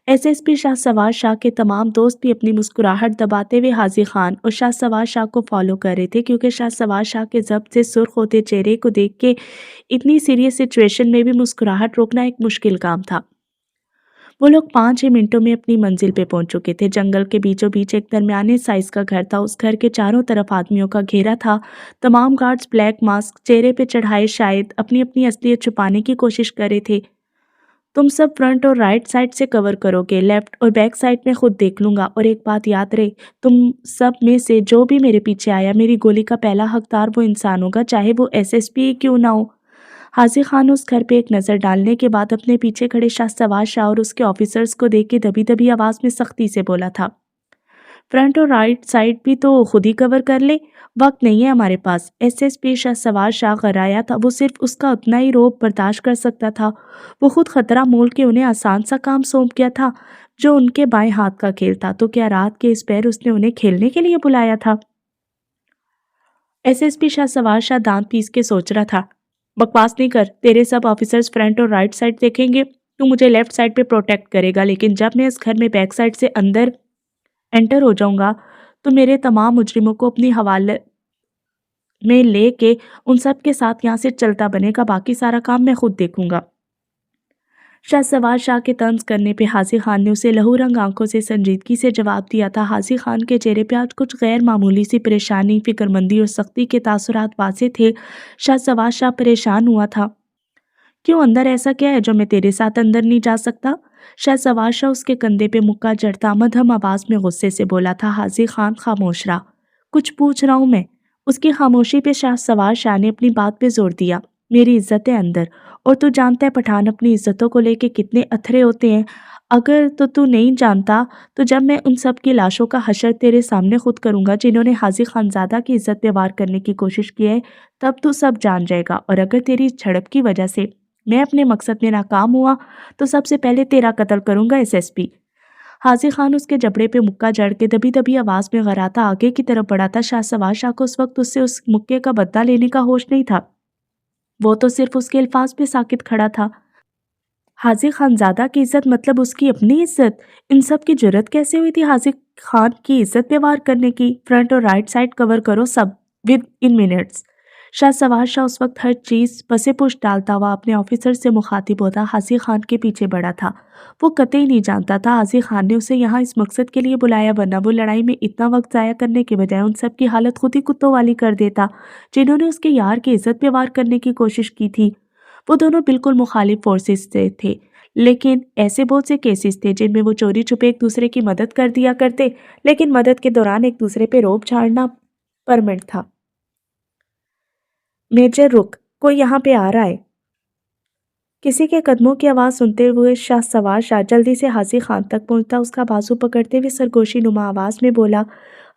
ایس ایس پی شاہ سوار شاہ کے تمام دوست بھی اپنی مسکراہٹ دباتے ہوئے حاضر خان اور شاہ سوار شاہ کو فالو کر رہے تھے، کیونکہ شاہ سوار شاہ کے ضبط سے سرخ ہوتے چہرے کو دیکھ کے اتنی سیریس سچویشن میں بھی مسکراہٹ روکنا ایک مشکل کام تھا۔ وہ لوگ 5 منٹوں میں اپنی منزل پہ پہنچ چکے تھے۔ جنگل کے بیچوں بیچ ایک درمیانے سائز کا گھر تھا۔ اس گھر کے چاروں طرف آدمیوں کا گھیرا تھا۔ تمام گارڈز بلیک ماسک چہرے پہ چڑھائے شاید اپنی اصلیت چھپانے کی کوشش کر رہے تھے۔ تم سب فرنٹ اور رائٹ سائڈ سے کور کرو گے، لیفٹ اور بیک سائڈ میں خود دیکھ لوں گا، اور ایک بات یاد رہے، تم سب میں سے جو بھی میرے پیچھے آیا میری گولی کا پہلا حقدار وہ انسان ہوگا، چاہے وہ ایس ایس پی کیوں نہ ہو۔ حاضر خان اس گھر پہ ایک نظر ڈالنے کے بعد اپنے پیچھے کھڑے شاہ سوار شاہ اور اس کے آفیسرز کو دیکھ کے دبی دبی آواز میں سختی سے بولا تھا، فرنٹ اور رائٹ سائڈ بھی تو خود ہی کور کر لے، وقت نہیں ہے ہمارے پاس۔ ایس ایس پی شاہ سوار شاہ غرایا تھا۔ وہ صرف اس کا اتنا ہی روب برداشت کر سکتا تھا۔ وہ خود خطرہ مول کے انہیں آسان سا کام سونپ گیا تھا جو ان کے بائیں ہاتھ کا کھیل تھا، تو کیا رات کے اس پہر اس نے انہیں کھیلنے کے لیے بلایا تھا؟ ایس ایس پی شاہ سوار شاہ دانت پیس کے سوچ رہا تھا، بکواس نہیں کر، تیرے سب آفیسرز فرنٹ اور رائٹ سائڈ دیکھیں گے، تو مجھے لیفٹ سائڈ پہ پروٹیکٹ کرے گا، لیکن جب میں اس گھر میں بیک سائڈ سے اندر انٹر ہو جاؤں گا تو میرے تمام مجرموں کو اپنی حوالے میں لے کے ان سب کے ساتھ یہاں سے چلتا بنے گا، باقی سارا کام میں خود دیکھوں گا۔ شاہ سوار شاہ کے طنز کرنے پہ حاضر خان نے اسے لہو رنگ آنکھوں سے سنجیدگی سے جواب دیا تھا۔ حاضر خان کے چہرے پہ آج کچھ غیر معمولی سی پریشانی، فکرمندی اور سختی کے تاثرات واضح تھے۔ شاہ سوار شاہ پریشان ہوا تھا، کیوں، اندر ایسا کیا ہے جو میں تیرے ساتھ اندر نہیں جا سکتا؟ شاہ سوار شاہ اس کے کندھے پہ مکہ جڑتا مدھم آواز میں غصے سے بولا تھا۔ حاضر خان خاموش رہا۔ کچھ پوچھ رہا ہوں میں، اس کی خاموشی پہ شاہ سوار شاہ نے اپنی بات پہ زور دیا۔ मेरी इज्जतें अंदर। और तू जानता है पठान अपनी इज्जतों को लेके कितने अथरे होते हैं। अगर तो तू नहीं जानता तो जब मैं उन सब की लाशों का हशर तेरे सामने खुद करूंगा जिन्होंने हाजी खानजादा की इज्जत पे वार करने की कोशिश की है, तब तू सब जान जाएगा। और अगर तेरी इस झड़प की वजह से मैं अपने मकसद में नाकाम हुआ तो सबसे पहले तेरा कत्ल करूंगा एसएसपी। हाजी खान उसके जबड़े पे मुक्का जड़ के दबी दबी आवाज में गराता आगे की तरफ बढ़ा था। शाह शाह को उस वक्त उससे उस मुक्के का बदला लेने का होश नहीं था। वो तो सिर्फ उसके अल्फाज पे साकित खड़ा था। हाजी खानजादा की इज्जत मतलब उसकी अपनी इज्जत। इन सब की जरूरत कैसे हुई थी हाजी खान की इज्जत पे वार करने की? फ्रंट और राइट साइड कवर करो सब विद इन मिनट्स। शाह उस वक्त हर चीज पसे पुश डालता हुआ अपने ऑफिसर से मुखातिब होता हाजी खान के पीछे बढ़ा था। वो कतई नहीं जानता था हाजी खान ने उसे यहाँ इस मकसद के लिए बुलाया, वरना वो लड़ाई में इतना वक्त जाया करने के बजाय उन सब की हालत खुद ही कुत्तों वाली कर देता जिन्होंने उसके यार की इज्जत पे वार करने की कोशिश की थी। वो दोनों बिल्कुल मुखालिफ फोर्सेस से थे, लेकिन ऐसे बहुत से केसेस थे जिनमें वो चोरी छुपे एक दूसरे की मदद कर दिया करते, लेकिन मदद के दौरान एक दूसरे पे रोब झाड़ना परमिट था। मेजर रुक, कोई यहाँ पे आ रहा है। किसी के कदमों की आवाज सुनते हुए शाह जल्दी से हाजी खान तक पहुंचता, उसका बाजू पकड़ते हुए सरगोशी नुमा आवाज में बोला।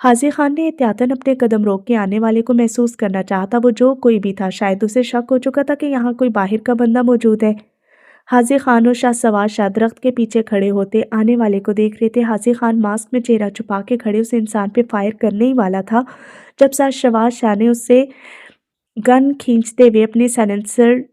हाजी खान ने एहतियातन अपने कदम रोक के आने वाले को महसूस करना चाहता। वो जो कोई भी था, शायद उसे शक हो चुका था कि यहाँ कोई बाहर का बंदा मौजूद है। हाजी खान और शाह दरख्त के पीछे खड़े होते आने वाले को देख रहे थे। हाजी खान मास्क में चेहरा छुपा के खड़े उस इंसान पे फायर करने ही वाला था जब शाह ने उससे गन खींचते हुए अपने साइलेंसर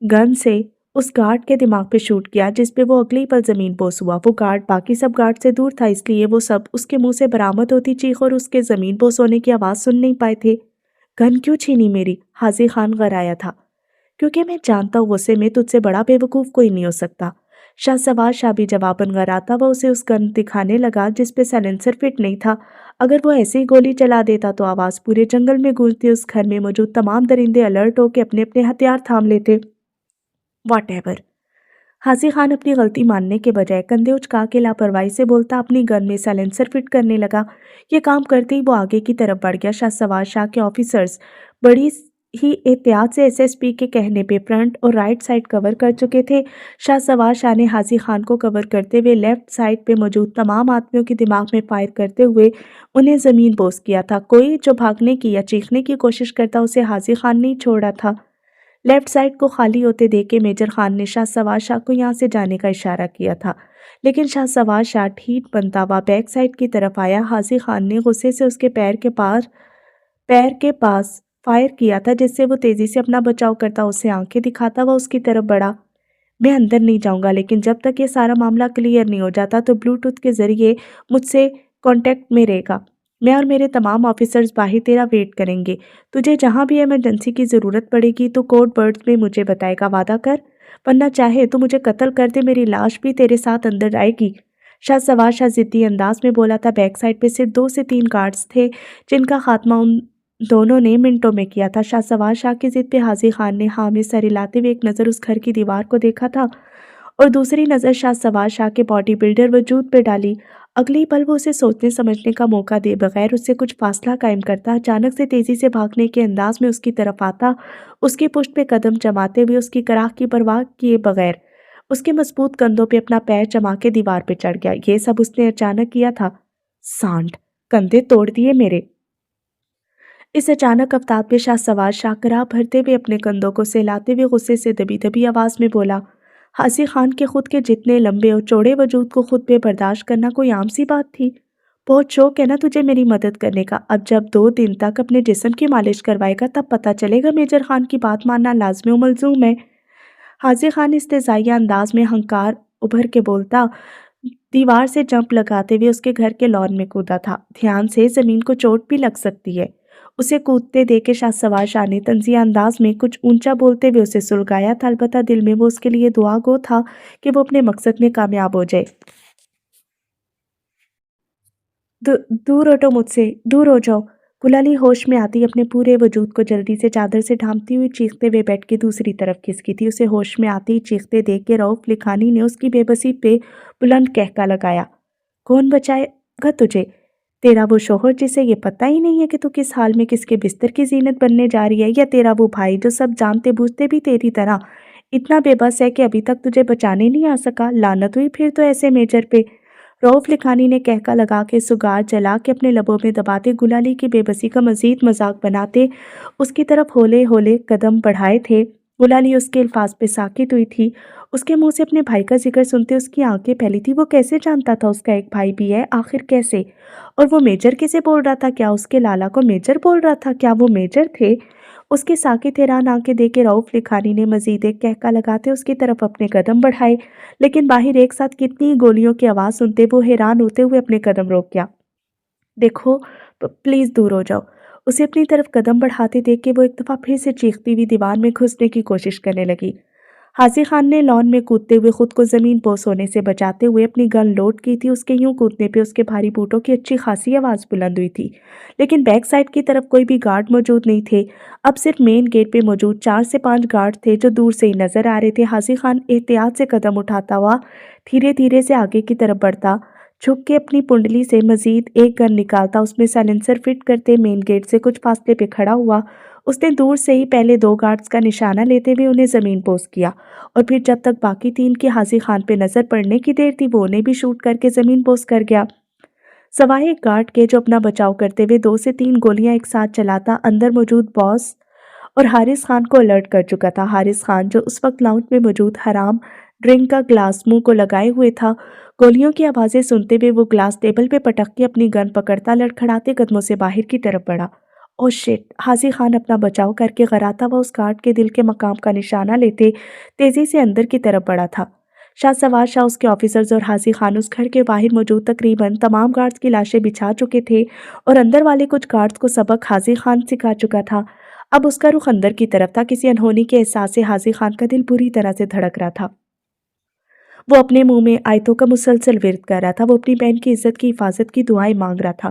गन से उस गार्ड के दिमाग पे शूट किया, जिस पे वो अगली पल जमीन बोस हुआ। वो गार्ड बाकी सब गार्ड से दूर था, इसलिए वो सब उसके मुंह से बरामद होती चीख और उसके जमीन बोस होने की आवाज सुन नहीं पाए थे। गन क्यों छीनी मेरी? हाजी खान गराया था। क्योंकि मैं जानता हूँ उससे मैं तुझसे बड़ा बेवकूफ कोई नहीं हो सकता। शाह भी जवाबन गराता वह उसे उस गन दिखाने लगा जिस पे साइलेंसर फिट नहीं था। अगर वो ऐसे ही गोली चला देता तो आवाज पूरे जंगल में गूंजती। उस घर में मौजूद तमाम दरिंदे अलर्ट होकर अपने अपने हथियार थाम लेते। वॉटएवर। हाजी खान अपनी गलती मानने के बजाय कंधे उचका के लापरवाही से बोलता अपनी गन में साइलेंसर फिट करने लगा। ये काम करते ही वो आगे की तरफ बढ़ गया। शाह के ऑफिसर्स बड़ी ही एहतियात से एसएसपी के कहने पे फ्रंट और राइट साइड कवर कर चुके थे। शाह ने हाजी खान को कवर करते हुए लेफ्ट साइड पे मौजूद तमाम आदमियों के दिमाग में फायर करते हुए उन्हें जमीन बोस किया था। कोई जो भागने की या चीखने की कोशिश करता उसे हाजी खान नहीं छोड़ा था। लेफ्ट साइड को खाली होते देख के मेजर खान ने शाह को यहाँ से जाने का इशारा किया था, लेकिन शाह ठीक बनता हुआ बैक साइड की तरफ आया। हाजी खान ने गुस्से से उसके पैर के पास फायर किया था, जिससे वो तेजी से अपना बचाव करता उसे आंखें दिखाता हुआ उसकी तरफ बढ़ा। मैं अंदर नहीं जाऊंगा, लेकिन जब तक ये सारा मामला क्लियर नहीं हो जाता तो ब्लूटूथ के जरिए मुझसे कांटेक्ट में रहेगा। मैं और मेरे तमाम ऑफिसर्स बाहर तेरा वेट करेंगे। तुझे जहां भी इमरजेंसी की ज़रूरत पड़ेगी तो कोड वर्ड्स में मुझे बताएगा, वादा कर, वरना चाहे तो मुझे कत्ल कर दे, मेरी लाश भी तेरे साथ अंदर आएगी। शाह जिद्दी अंदाज में बोला था। बैक साइड पे सिर्फ 2 से 3 गार्ड्स थे जिनका खात्मा उन दोनों ने मिनटों में किया था। शाह की जिद पे हाजी खान ने हाँ में सर हिलाते हुए एक नज़र उस घर की दीवार को देखा था और दूसरी नज़र शाह के बॉडी बिल्डर वजूद पे डाली। अगली पल वो उसे सोचने समझने का मौका दे बगैर उससे कुछ फासला कायम करता अचानक से तेजी से भागने के अंदाज में उसकी तरफ आता, उसकी पुष्ट पे कदम जमाते हुए उसकी कराह की परवाह किए बगैर उसके मजबूत कंधों पे अपना पैर जमा के दीवार पे चढ़ गया। ये सब उसने अचानक किया था। सांड, कंधे तोड़ दिए मेरे। इस अचानक अवतार पे शाह कराह भरते हुए अपने कंधों को सहलाते हुए गुस्से से दबी दबी आवाज में बोला। हाजी खान के खुद के जितने लंबे और चौड़े वजूद को खुद पे बर्दाश्त करना कोई आम सी बात थी। बहुत शौक है ना तुझे मेरी मदद करने का। अब जब 2 दिन तक अपने जिस्म की मालिश करवाएगा तब पता चलेगा मेजर खान की बात मानना लाजमी व मलजूम है। हाजी खान इस्तेज़ाइया अंदाज में हंकार उभर के बोलता दीवार से जंप लगाते हुए उसके घर के लॉन में कूदा था। ध्यान से, जमीन को चोट भी लग सकती है। उसे कूदते देखे शाह ने तंजिया अंदाज में कुछ ऊंचा बोलते हुए उसे सुलगाया था। अलबत्ता दिल में वो उसके लिए दुआ गो था कि वो अपने मकसद में कामयाब हो जाए। दूर हटो मुझसे, दूर हो जाओ। कुलाली होश में आती अपने पूरे वजूद को जल्दी से चादर से ढांपती हुई चीखते हुए बेड की दूसरी तरफ खिसकी थी। उसे होश में आती चीखते देख के रऊफ लिखानी ने उसकी बेबसी पे बुलंद कहका लगाया। कौन बचाएगा तुझे? تیرا وہ شوہر جسے یہ پتہ ہی نہیں ہے کہ تو کس حال میں کس کے بستر کی زینت بننے جا رہی ہے، یا تیرا وہ بھائی جو سب جانتے بوجھتے بھی تیری طرح اتنا بے بس ہے کہ ابھی تک تجھے بچانے نہیں آ سکا؟ لعنت ہوئی پھر تو ایسے میجر پہ۔ رؤف لکھانی نے کہکا لگا کے سگار جلا کے اپنے لبوں میں دباتے گلالی کی بے بسی کا مزید مذاق بناتے اس کی طرف ہولے ہولے قدم بڑھائے تھے۔ گلالی اس کے الفاظ پہ ساکت ہوئی تھی۔ اس کے منہ سے اپنے بھائی کا ذکر سنتے اس کی آنکھیں پھیلی تھی۔ وہ کیسے جانتا تھا اس کا ایک بھائی بھی ہے؟ آخر کیسے؟ اور وہ میجر کسے بول رہا تھا؟ کیا اس کے لالا کو میجر بول رہا تھا؟ کیا وہ میجر تھے؟ اس کے ساکت حیران آنکھیں دیکھ کے رؤف لکھانی نے مزید ایک کہکا لگاتے اس کی طرف اپنے قدم بڑھائے، لیکن باہر ایک ساتھ کتنی گولیوں کی آواز سنتے وہ حیران ہوتے ہوئے اپنے قدم روک گیا۔ دیکھو پلیز دور ہو جاؤ۔ اسے اپنی طرف قدم بڑھاتے دیکھ کے وہ ایک دفعہ پھر سے چیختی ہوئی دیوار میں گھسنے کی کوشش کرنے لگی۔ حاضی خان نے لان میں کودتے ہوئے خود کو زمین بوس ہونے سے بچاتے ہوئے اپنی گن لوڈ کی تھی۔ اس کے یوں کودنے پہ اس کے بھاری بوٹوں کی اچھی خاصی آواز بلند ہوئی تھی، لیکن بیک سائڈ کی طرف کوئی بھی گارڈ موجود نہیں تھے۔ اب صرف مین گیٹ پہ موجود 4 سے 5 گارڈ تھے جو دور سے ہی نظر آ رہے تھے۔ حاضی خان احتیاط سے قدم اٹھاتا ہوا دھیرے دھیرے سے آگے کی طرف بڑھتا، جھک کے اپنی پنڈلی سے مزید ایک گن نکالتا، اس میں سائلنسر فٹ کرتے مین گیٹ سے کچھ فاصلے پہ کھڑا ہوا۔ اس نے دور سے ہی پہلے 2 گارڈز کا نشانہ لیتے ہوئے انہیں زمین پوز کیا، اور پھر جب تک باقی 3 کی حاضی خان پہ نظر پڑنے کی دیر تھی وہ انہیں بھی شوٹ کر کے زمین پوز کر گیا، سوائے ایک گارڈ کے جو اپنا بچاؤ کرتے ہوئے 2 سے 3 گولیاں ایک ساتھ چلاتا اندر موجود باس اور حارث خان کو الرٹ کر چکا تھا۔ حارث خان جو اس وقت لاؤنج میں موجود حرام ڈرنک کا گلاس منہ کو لگائے ہوئے تھا، گولیوں کی آوازیں سنتے ہوئے وہ گلاس ٹیبل پہ پٹک کے اپنی گن پکڑتا لڑکھڑاتے قدموں سے باہر کی طرف بڑھا۔ او شٹ! حاضی خان اپنا بچاؤ کر کے غراتا ہوا اس گارڈ کے دل کے مقام کا نشانہ لیتے تیزی سے اندر کی طرف بڑھا تھا۔ شاہ سوار شاہ اس کے آفیسرز اور حاضی خان اس گھر کے باہر موجود تقریباً تمام گارڈز کی لاشیں بچھا چکے تھے، اور اندر والے کچھ گارڈز کو سبق حاضی خان سکھا چکا تھا۔ اب اس کا رخ اندر کی طرف تھا۔ کسی انہونی کے احساس سے حاضی خان کا دل بری طرح سے دھڑک رہا تھا۔ وہ اپنے منہ میں آیتوں کا مسلسل ورد کر رہا تھا۔ وہ اپنی بہن کی عزت کی حفاظت کی دعائیں مانگ رہا تھا۔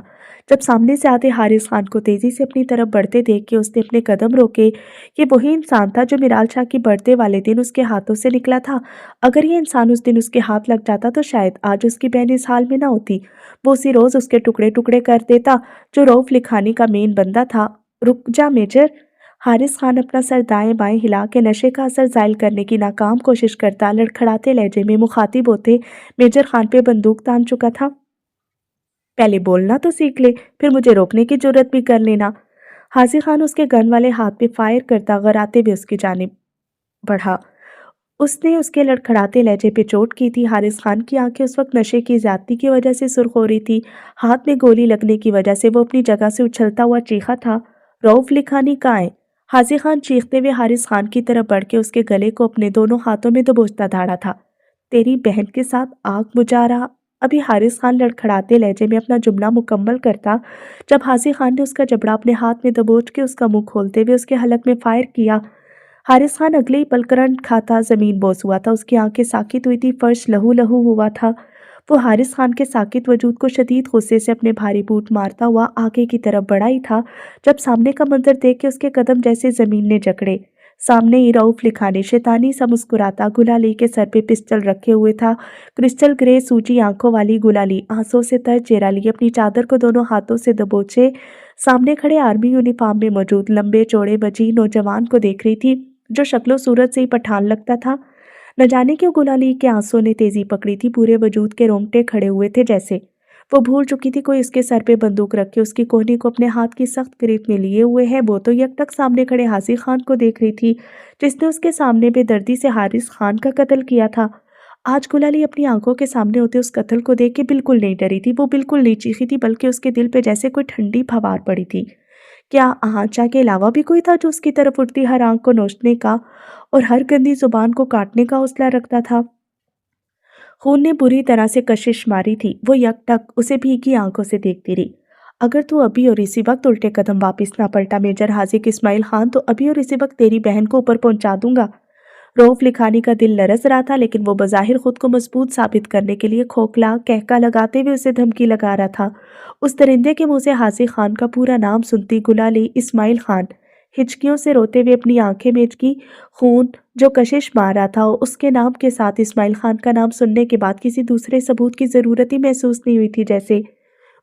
جب سامنے سے آتے حارث خان کو تیزی سے اپنی طرف بڑھتے دیکھ کے اس نے اپنے قدم روکے۔ یہ وہی انسان تھا جو میرال شاہ کی برتھڈے والے دن اس کے ہاتھوں سے نکلا تھا۔ اگر یہ انسان اس دن اس کے ہاتھ لگ جاتا تو شاید آج اس کی بہن اس حال میں نہ ہوتی۔ وہ اسی روز اس کے ٹکڑے ٹکڑے کر دیتا جو رؤف لکھانی کا مین بندہ تھا۔ رک جا میجر! حارث خان اپنا سر دائیں بائیں ہلا کے نشے کا اثر زائل کرنے کی ناکام کوشش کرتا لڑکھڑاتے لہجے میں مخاطب ہوتے میجر خان پہ بندوق تان چکا تھا۔ پہلے بولنا تو سیکھ لے، پھر مجھے روکنے کی جرت بھی کر لینا۔ حاضی خان اس کے گن والے ہاتھ پہ فائر کرتا غراتے ہوئے اس کی جانب بڑھا۔ اس نے اس کے لڑکھڑاتے لہجے پہ چوٹ کی تھی۔ حارث خان کی آنکھیں اس وقت نشے کی زیادتی کی وجہ سے سرخ ہو رہی تھی۔ ہاتھ میں گولی لگنے کی وجہ سے وہ اپنی جگہ سے اچھلتا ہوا چیخا تھا، رؤف لکھانی کہاں ہے؟ حاضی خان چیختے ہوئے حارث خان کی طرف بڑھ کے اس کے گلے کو اپنے دونوں ہاتھوں میں دبوچتا دھاڑا تھا۔ تیری بہن کے ساتھ آگ بجھا رہا؟ ابھی حارث خان لڑکھڑاتے لہجے میں اپنا جملہ مکمل کرتا جب حاضی خان نے اس کا جبڑا اپنے ہاتھ میں دبوچ کے اس کا منہ کھولتے ہوئے اس کے حلق میں فائر کیا۔ حارث خان اگلے ہی پل کرنٹ کھاتا زمین بوس ہوا تھا۔ اس کی آنکھیں ساکت ہوئی تھی، فرش لہو لہو ہوا تھا۔ وہ حارث خان کے ساکت وجود کو شدید غصے سے اپنے بھاری بوٹ مارتا ہوا آگے کی طرف بڑھا ہی تھا جب سامنے کا منظر دیکھ کے اس کے قدم جیسے زمین نے جکڑے۔ سامنے ہی رؤف لکھانی شیطانی سا مسکراتا گلالی کے سر پہ پسٹل رکھے ہوئے تھا۔ کرسٹل گرے سوجی آنکھوں والی گلالی آنسوں سے تر چہرہ لیے اپنی چادر کو دونوں ہاتھوں سے دبوچے سامنے کھڑے آرمی یونیفارم میں موجود لمبے چوڑے وجیح نوجوان کو دیکھ رہی تھی جو شکل و صورت سے ہی پٹھان لگتا تھا۔ نہ جانے کیوں گلالی کے آنسوں نے تیزی پکڑی تھی، پورے وجود کے رونگٹے کھڑے ہوئے تھے جیسے وہ بھول چکی تھی کوئی اس کے سر پہ بندوق رکھ کے اس کی کوہنی کو اپنے ہاتھ کی سخت گریپ میں لیے ہوئے ہے۔ وہ تو یک ٹک سامنے کھڑے حاضی خان کو دیکھ رہی تھی جس نے اس کے سامنے بے دردی سے حارث خان کا قتل کیا تھا۔ آج گلالی اپنی آنکھوں کے سامنے ہوتے اس قتل کو دیکھ کے بالکل نہیں ڈری تھی، وہ بالکل نہیں چیخی تھی، بلکہ اس کے دل پہ جیسے کوئی ٹھنڈی پھوار پڑی تھی۔ کیا آنچا کے علاوہ بھی کوئی تھا جو اس کی طرف اٹھتی ہر آنکھ کو نوچنے کا اور ہر گندی زبان کو کاٹنے کا حوصلہ رکھتا تھا؟ خون نے بری طرح سے کشش ماری تھی۔ وہ یک ٹک اسے بھیگی آنکھوں سے دیکھتی رہی۔ اگر تو ابھی اور اسی وقت الٹے قدم واپس نہ پلٹا میجر حاذق اسماعیل خان، تو ابھی اور اسی وقت تیری بہن کو اوپر پہنچا دوں گا۔ رؤف لکھانی کا دل لرز رہا تھا، لیکن وہ بظاہر خود کو مضبوط ثابت کرنے کے لیے کھوکھلا کہکا لگاتے ہوئے اسے دھمکی لگا رہا تھا۔ اس درندے کے منہ سے حاذق خان کا پورا نام سنتی گلالی اسماعیل خان ہچکیوں سے روتے ہوئے اپنی آنکھیں میچ کی خون جو کشش مار رہا تھا، اس کے نام کے ساتھ اسماعیل خان کا نام سننے کے بعد کسی دوسرے ثبوت کی ضرورت ہی محسوس نہیں ہوئی تھی۔ جیسے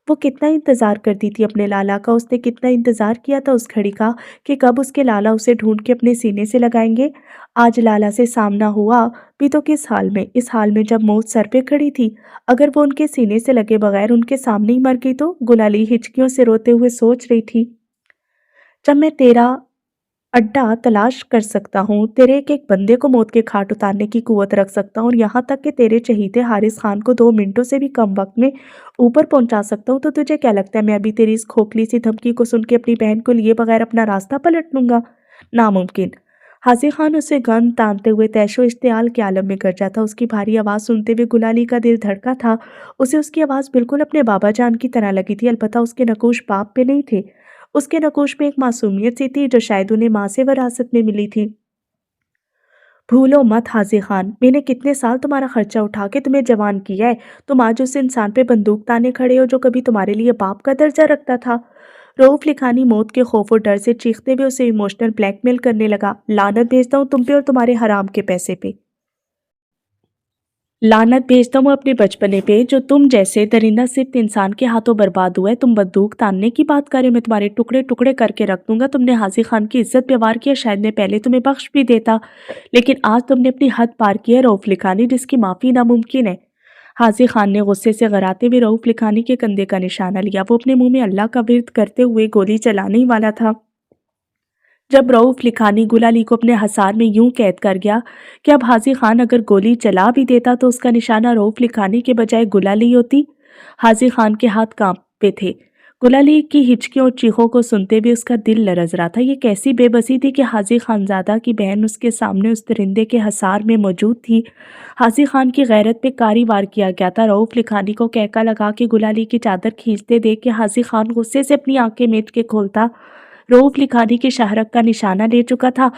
وہ کتنا انتظار کرتی تھی اپنے لالا کا، اس نے کتنا انتظار کیا تھا اس گھڑی کا کہ کب اس کے لالا اسے ڈھونڈ کے اپنے سینے سے لگائیں گے۔ آج لالا سے سامنا ہوا بھی تو کس حال میں، اس حال میں جب موت سر پہ کھڑی تھی۔ اگر وہ ان کے سینے سے لگے بغیر ان کے سامنے ہی مر گئی تو؟ گلالی ہچکیوں سے روتے ہوئے سوچ رہی تھی۔ جب میں تیرا اڈا تلاش کر سکتا ہوں، تیرے ایک ایک بندے کو موت کے گھاٹ اتارنے کی قوت رکھ سکتا ہوں، اور یہاں تک کہ تیرے چہیتے حارث خان کو 2 منٹوں سے بھی کم وقت میں اوپر پہنچا سکتا ہوں، تو تجھے کیا لگتا ہے میں ابھی تیری اس کھوکھلی سی دھمکی کو سن کے اپنی بہن کو لیے بغیر اپنا راستہ پلٹ لوں گا؟ ناممکن۔ حاضر خان اسے گند تانتے ہوئے تیش و اشتعال کے عالم میں گرجا تھا۔ اس کی بھاری آواز سنتے ہوئے گلالی کا دل دھڑکا تھا۔ اسے اس کی آواز بالکل اپنے بابا جان کی طرح لگی تھی، البتہ اس کے نقوش باپ پہ نہیں تھے، اس کے نقوش میں ایک معصومیت سی تھی جو شاید انہیں ماں سے وراثت میں ملی تھی۔ بھولو مت حاضر خان، میں نے کتنے سال تمہارا خرچہ اٹھا کے تمہیں جوان کیا ہے، تم آج اس انسان پہ بندوق تانے کھڑے ہو جو کبھی تمہارے لیے باپ کا درجہ رکھتا تھا۔ رؤف لکھانی موت کے خوف و ڈر سے چیختے ہوئے اسے ایموشنل بلیک میل کرنے لگا۔ لعنت بھیجتا ہوں تم پہ اور تمہارے حرام کے پیسے پہ، لعنت بھیجتا ہوں اپنے بچپنے پہ جو تم جیسے درندہ صرف انسان کے ہاتھوں برباد ہوا ہے۔ تم بندوق تاننے کی بات کرے، میں تمہارے ٹکڑے ٹکڑے کر کے رکھ دوں گا۔ تم نے حاضر خان کی عزت بیوار کیا، شاید میں پہلے تمہیں بخش بھی دیتا، لیکن آج تم نے اپنی حد پار کی ہے رؤف لکھانی، جس کی معافی ناممکن ہے۔ حاضر خان نے غصے سے غراتے ہوئے رؤف لکھانی کے کندھے کا نشانہ لیا۔ وہ اپنے منہ میں اللہ کا ورد کرتے ہوئے گولی چلانے ہی والا تھا جب رؤف لکھانی گلالی کو اپنے حصار میں یوں قید کر گیا کہ اب حاضر خان اگر گولی چلا بھی دیتا تو اس کا نشانہ رؤف لکھانی کے بجائے گلالی ہوتی۔ حاضر خان کے ہاتھ کانپتے تھے۔ گلالی کی ہچکیوں اور چیخوں کو سنتے ہوئے اس کا دل لرز رہا تھا۔ یہ کیسی بے بسی تھی کہ حاضر خانزادہ کی بہن اس کے سامنے اس درندے کے حصار میں موجود تھی۔ حاضر خان کی غیرت پہ کاری وار کیا گیا تھا۔ رؤف لکھانی کو کہکا لگا کے گلالی کی چادر کھینچتے دیکھ کے حاضر خان غصے سے اپنی آنکھیں میچ کے کھولتا۔ رؤف لکھانی کے شہرک کا نشانہ لے چکا تھا۔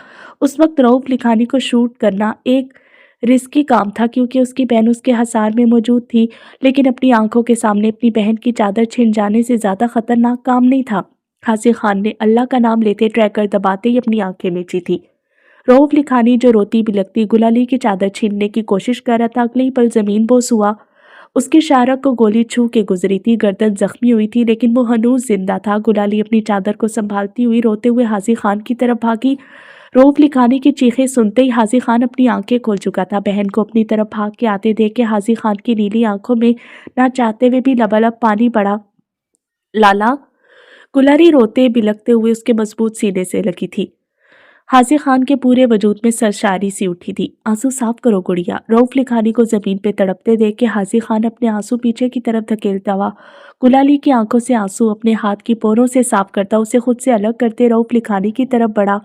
اس وقت رؤف لکھانی کو شوٹ کرنا ایک رسکی کام تھا کیونکہ اس کی بہن اس کے حصار میں موجود تھی، لیکن اپنی آنکھوں کے سامنے اپنی بہن کی چادر چھن جانے سے زیادہ خطرناک کام نہیں تھا۔ حاضر خان نے اللہ کا نام لیتے ٹریگر دباتے ہی اپنی آنکھیں میچی تھی۔ رؤف لکھانی جو روتی بلکتی گلالی کی چادر چھیننے کی کوشش کر رہا تھا، اگلے ہی پل زمین بوس ہوا۔ اس کے شارک کو گولی چھو کے گزری تھی، گردن زخمی ہوئی تھی لیکن وہ ہنوز زندہ تھا۔ گلالی اپنی چادر کو سنبھالتی ہوئی روتے ہوئے حاضر خان کی طرف بھاگی۔ رؤف لکھانی کی چیخیں سنتے ہی حاضر خان اپنی آنکھیں کھول چکا تھا۔ بہن کو اپنی طرف بھاگ کے آتے دیکھ کے حاضر خان کی نیلی آنکھوں میں نہ چاہتے ہوئے بھی لبالب پانی پڑا۔ لالا، گلالی روتے بلکتے ہوئے اس کے مضبوط سینے سے لگی تھی۔ حاضر خان کے پورے وجود میں سرشاری سی اٹھی تھی۔ آنسو صاف کرو گڑیا۔ رؤف لکھانی کو زمین پہ تڑپتے دیکھ کے حاضر خان اپنے آنسو پیچھے کی طرف دھکیلتا ہوا گلالی کی آنکھوں سے آنسو اپنے ہاتھ کی پوروں سے صاف کرتا اسے خود سے الگ کرتے رؤف لکھانی کی طرف بڑھا،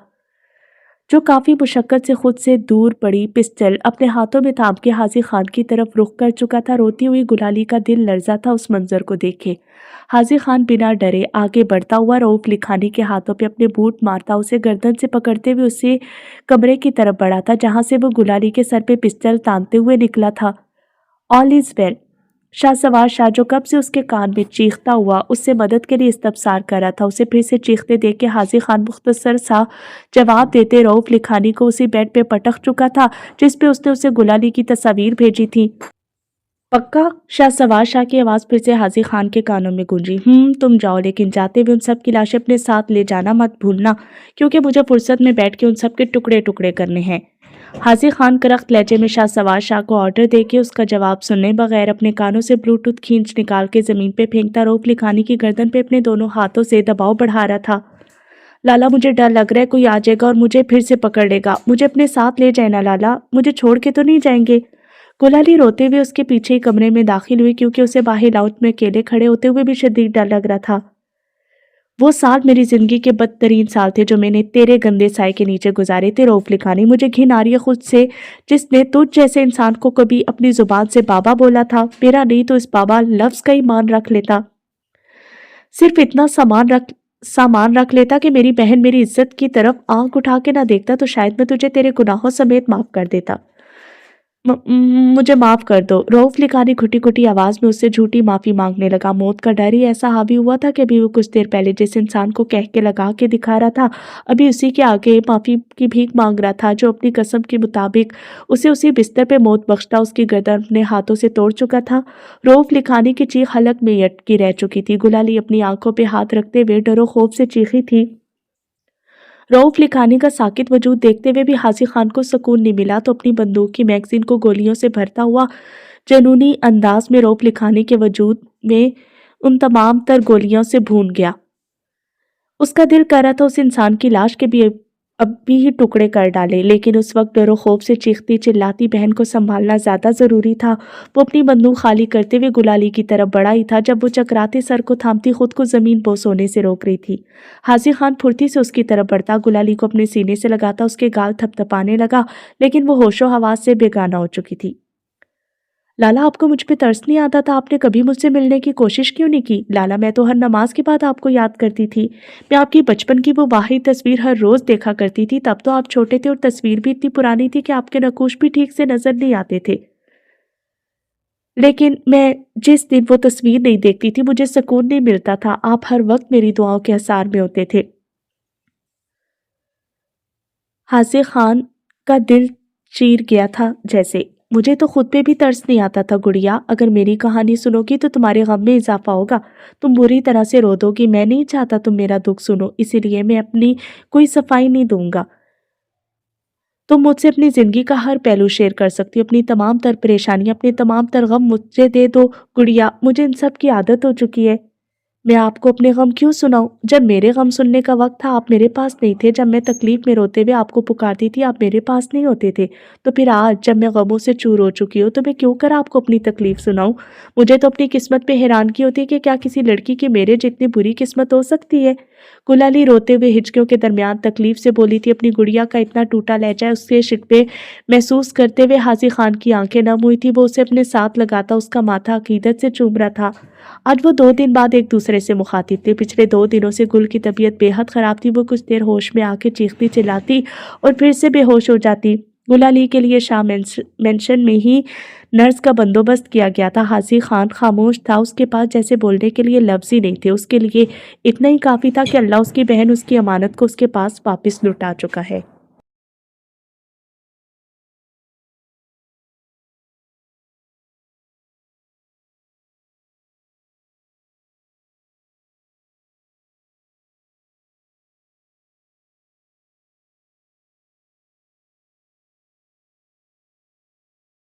جو کافی مشقت سے خود سے دور پڑی پسٹل اپنے ہاتھوں میں تھام کے حاضر خان کی طرف رخ کر چکا تھا۔ روتی ہوئی گلالی کا دل لرزا تھا اس منظر کو دیکھے۔ حاضر خان بنا ڈرے آگے بڑھتا ہوا رؤف لکھانی کے ہاتھوں پہ اپنے بوٹ مارتا اسے گردن سے پکڑتے ہوئے اسے کمرے کی طرف بڑھا تھا جہاں سے وہ گلالی کے سر پہ پسٹل تانتے ہوئے نکلا تھا۔ آل از ویل۔ شاہ سوار شاہ جو کب سے اس کے کان میں چیختا ہوا اس سے مدد کے لیے استفسار کر رہا تھا، اسے پھر سے چیختے دیکھ کے حاضر خان مختصر سا جواب دیتے رؤف لکھانی کو اسی بیڈ پہ پٹک چکا تھا جس پہ اس نے اسے گلالی کی تصاویر بھیجی تھی۔ پکا؟ شاہ سوار شاہ کی آواز پھر سے حاضر خان کے کانوں میں گونجی۔ تم جاؤ، لیکن جاتے ہوئے ان سب کی لاشیں اپنے ساتھ لے جانا مت بھولنا، کیونکہ مجھے فرصت میں بیٹھ کے ان سب کے ٹکڑے ٹکڑے کرنے ہیں۔ حاضر خان کرخت لہجے میں شاہ سوار شاہ کو آرڈر دے کے اس کا جواب سننے بغیر اپنے کانوں سے بلوٹوتھ کھینچ نکال کے زمین پہ پھینکتا رؤف لکھانی کی گردن پہ اپنے دونوں ہاتھوں سے دباؤ بڑھا رہا تھا۔ لالا، مجھے ڈر لگ رہا ہے کوئی آ جائے گا اور مجھے پھر سے پکڑ لے گا، مجھے اپنے ساتھ لے جائے نا لالا، مجھے چھوڑ کے تو نہیں جائیں گے؟ گلالی روتے ہوئے اس کے پیچھے ہی کمرے میں داخل ہوئی کیونکہ اسے باہر لاؤنج میں اکیلے کھڑے ہوتے ہوئے بھی شدید ڈر لگ رہا تھا۔ وہ سال میری زندگی کے بدترین سال تھے جو میں نے تیرے گندے سائے کے نیچے گزارے تھے رؤف لکھانی۔ مجھے گھن آ رہی ہے خود سے جس نے تجھ جیسے انسان کو کبھی اپنی زبان سے بابا بولا تھا۔ میرا نہیں تو اس بابا لفظ کا ہی مان رکھ لیتا، صرف اتنا سامان رکھ لیتا کہ میری بہن میری عزت کی طرف آنکھ اٹھا کے نہ دیکھتا تو شاید میں تجھے تیرے گناہوں سمیت معاف کر دیتا۔ मुझे माफ़ कर दो। रऊफ लिकानी घुटी घुटी आवाज़ में उससे झूठी माफ़ी मांगने लगा। मौत का डर ही ऐसा हावी हुआ था कि अभी वो कुछ देर पहले जिस इंसान को कह के लगा के दिखा रहा था, अभी उसी के आगे माफ़ी की भीख मांग रहा था, जो अपनी कसम के मुताबिक उसे उसी बिस्तर पे मौत बख्शता उसकी गर्दन अपने हाथों से तोड़ चुका था। रऊफ लिकानी की चीख हलक में अटकी रह चुकी थी। गुलाली अपनी आंखों पे हाथ रखते हुए डरो खौफ से चीखी थी। रऊफ लिकानी का साकित वजूद देखते हुए भी हाजी खान को सुकून नहीं मिला, तो अपनी बंदूक की मैगजीन को गोलियों से भरता हुआ जनूनी अंदाज में रऊफ लिकानी के वजूद में उन तमाम तर गोलियों से भून गया। उसका दिल कर रहा था उस इंसान की लाश के भी अभी ही टुकड़े कर डाले, लेकिन उस वक्त डरो खौफ से चीखती चिल्लाती बहन को संभालना ज्यादा जरूरी था। वो अपनी बंदूक खाली करते हुए गुलाली की तरफ बढ़ा ही था जब वो चकराते सर को थामती खुद को जमीन बोस होने से रोक रही थी। हाजी खान फुर्ती से उसकी तरफ बढ़ता, गुलाली को अपने सीने से लगाता उसके गाल थपथपाने लगा, लेकिन वो होशो हवास से बेगाना हो चुकी थी। लाला, आपको मुझ पे तरस नहीं आता था? आपने कभी मुझसे मिलने की कोशिश क्यों नहीं की? लाला, मैं तो हर नमाज के बाद आपको याद करती थी। मैं आपकी बचपन की वो वाहिद तस्वीर हर रोज देखा करती थी। तब तो आप छोटे थे और तस्वीर भी इतनी पुरानी थी कि आपके नकूश भी ठीक से नजर नहीं आते थे। लेकिन मैं जिस दिन वो तस्वीर नहीं देखती थी, मुझे सुकून नहीं मिलता था। आप हर वक्त मेरी दुआओं के असार में होते थे। हाजिर खान का दिल चीर गया था जैसे। मुझे तो खुद पे भी तरस नहीं आता था गुड़िया। अगर मेरी कहानी सुनोगी तो तुम्हारे गम में इजाफा होगा। तुम बुरी तरह से रो दोगी। मैं नहीं चाहता तुम मेरा दुख सुनो, इसीलिए मैं अपनी कोई सफाई नहीं दूंगा। तुम मुझसे अपनी जिंदगी का हर पहलू शेयर कर सकती हो। अपनी तमाम तर परेशानियां, अपने तमाम तर गम मुझे दे दो गुड़िया। मुझे इन सब की आदत हो चुकी है। मैं आपको अपने गम क्यों सुनाऊं? जब मेरे गम सुनने का वक्त था, आप मेरे पास नहीं थे। जब मैं तकलीफ में रोते हुए आपको पुकारती थी, आप मेरे पास नहीं होते थे। तो फिर आज जब मैं गमों से चूर हो चुकी हूँ, तो मैं क्यों कर आपको अपनी तकलीफ सुनाऊं? मुझे तो अपनी किस्मत पे हैरानगी होती है कि क्या किसी लड़की की मेरे जितनी बुरी किस्मत हो सकती है। गुलाली रोते हुए हिचकियों के दरमियान तकलीफ से बोली थी। अपनी गुड़िया का इतना टूटा लहजा उसके शिकवे महसूस करते हुए हाजी खान की आंखें नम हुई थी। वो उसे अपने साथ लगाता उसका माथा अकीदत से चूम रहा था। आज वो 2 दिन बाद एक दूसरे से मुखातिब थे। पिछले 2 दिनों से गुल की तबीयत बेहद खराब थी। वो कुछ देर होश में आके चीखती चिल्लाती और फिर से बेहोश हो जाती। गुलाली के लिए शाह मेंशन में ही नर्स का बंदोबस्त किया गया था। हाजी खान खामोश था। उसके पास जैसे बोलने के लिए लफ्ज ही नहीं थे। उसके लिए इतना ही काफी था कि अल्लाह उसकी बहन उसकी अमानत को उसके पास वापस लौटा चुका है।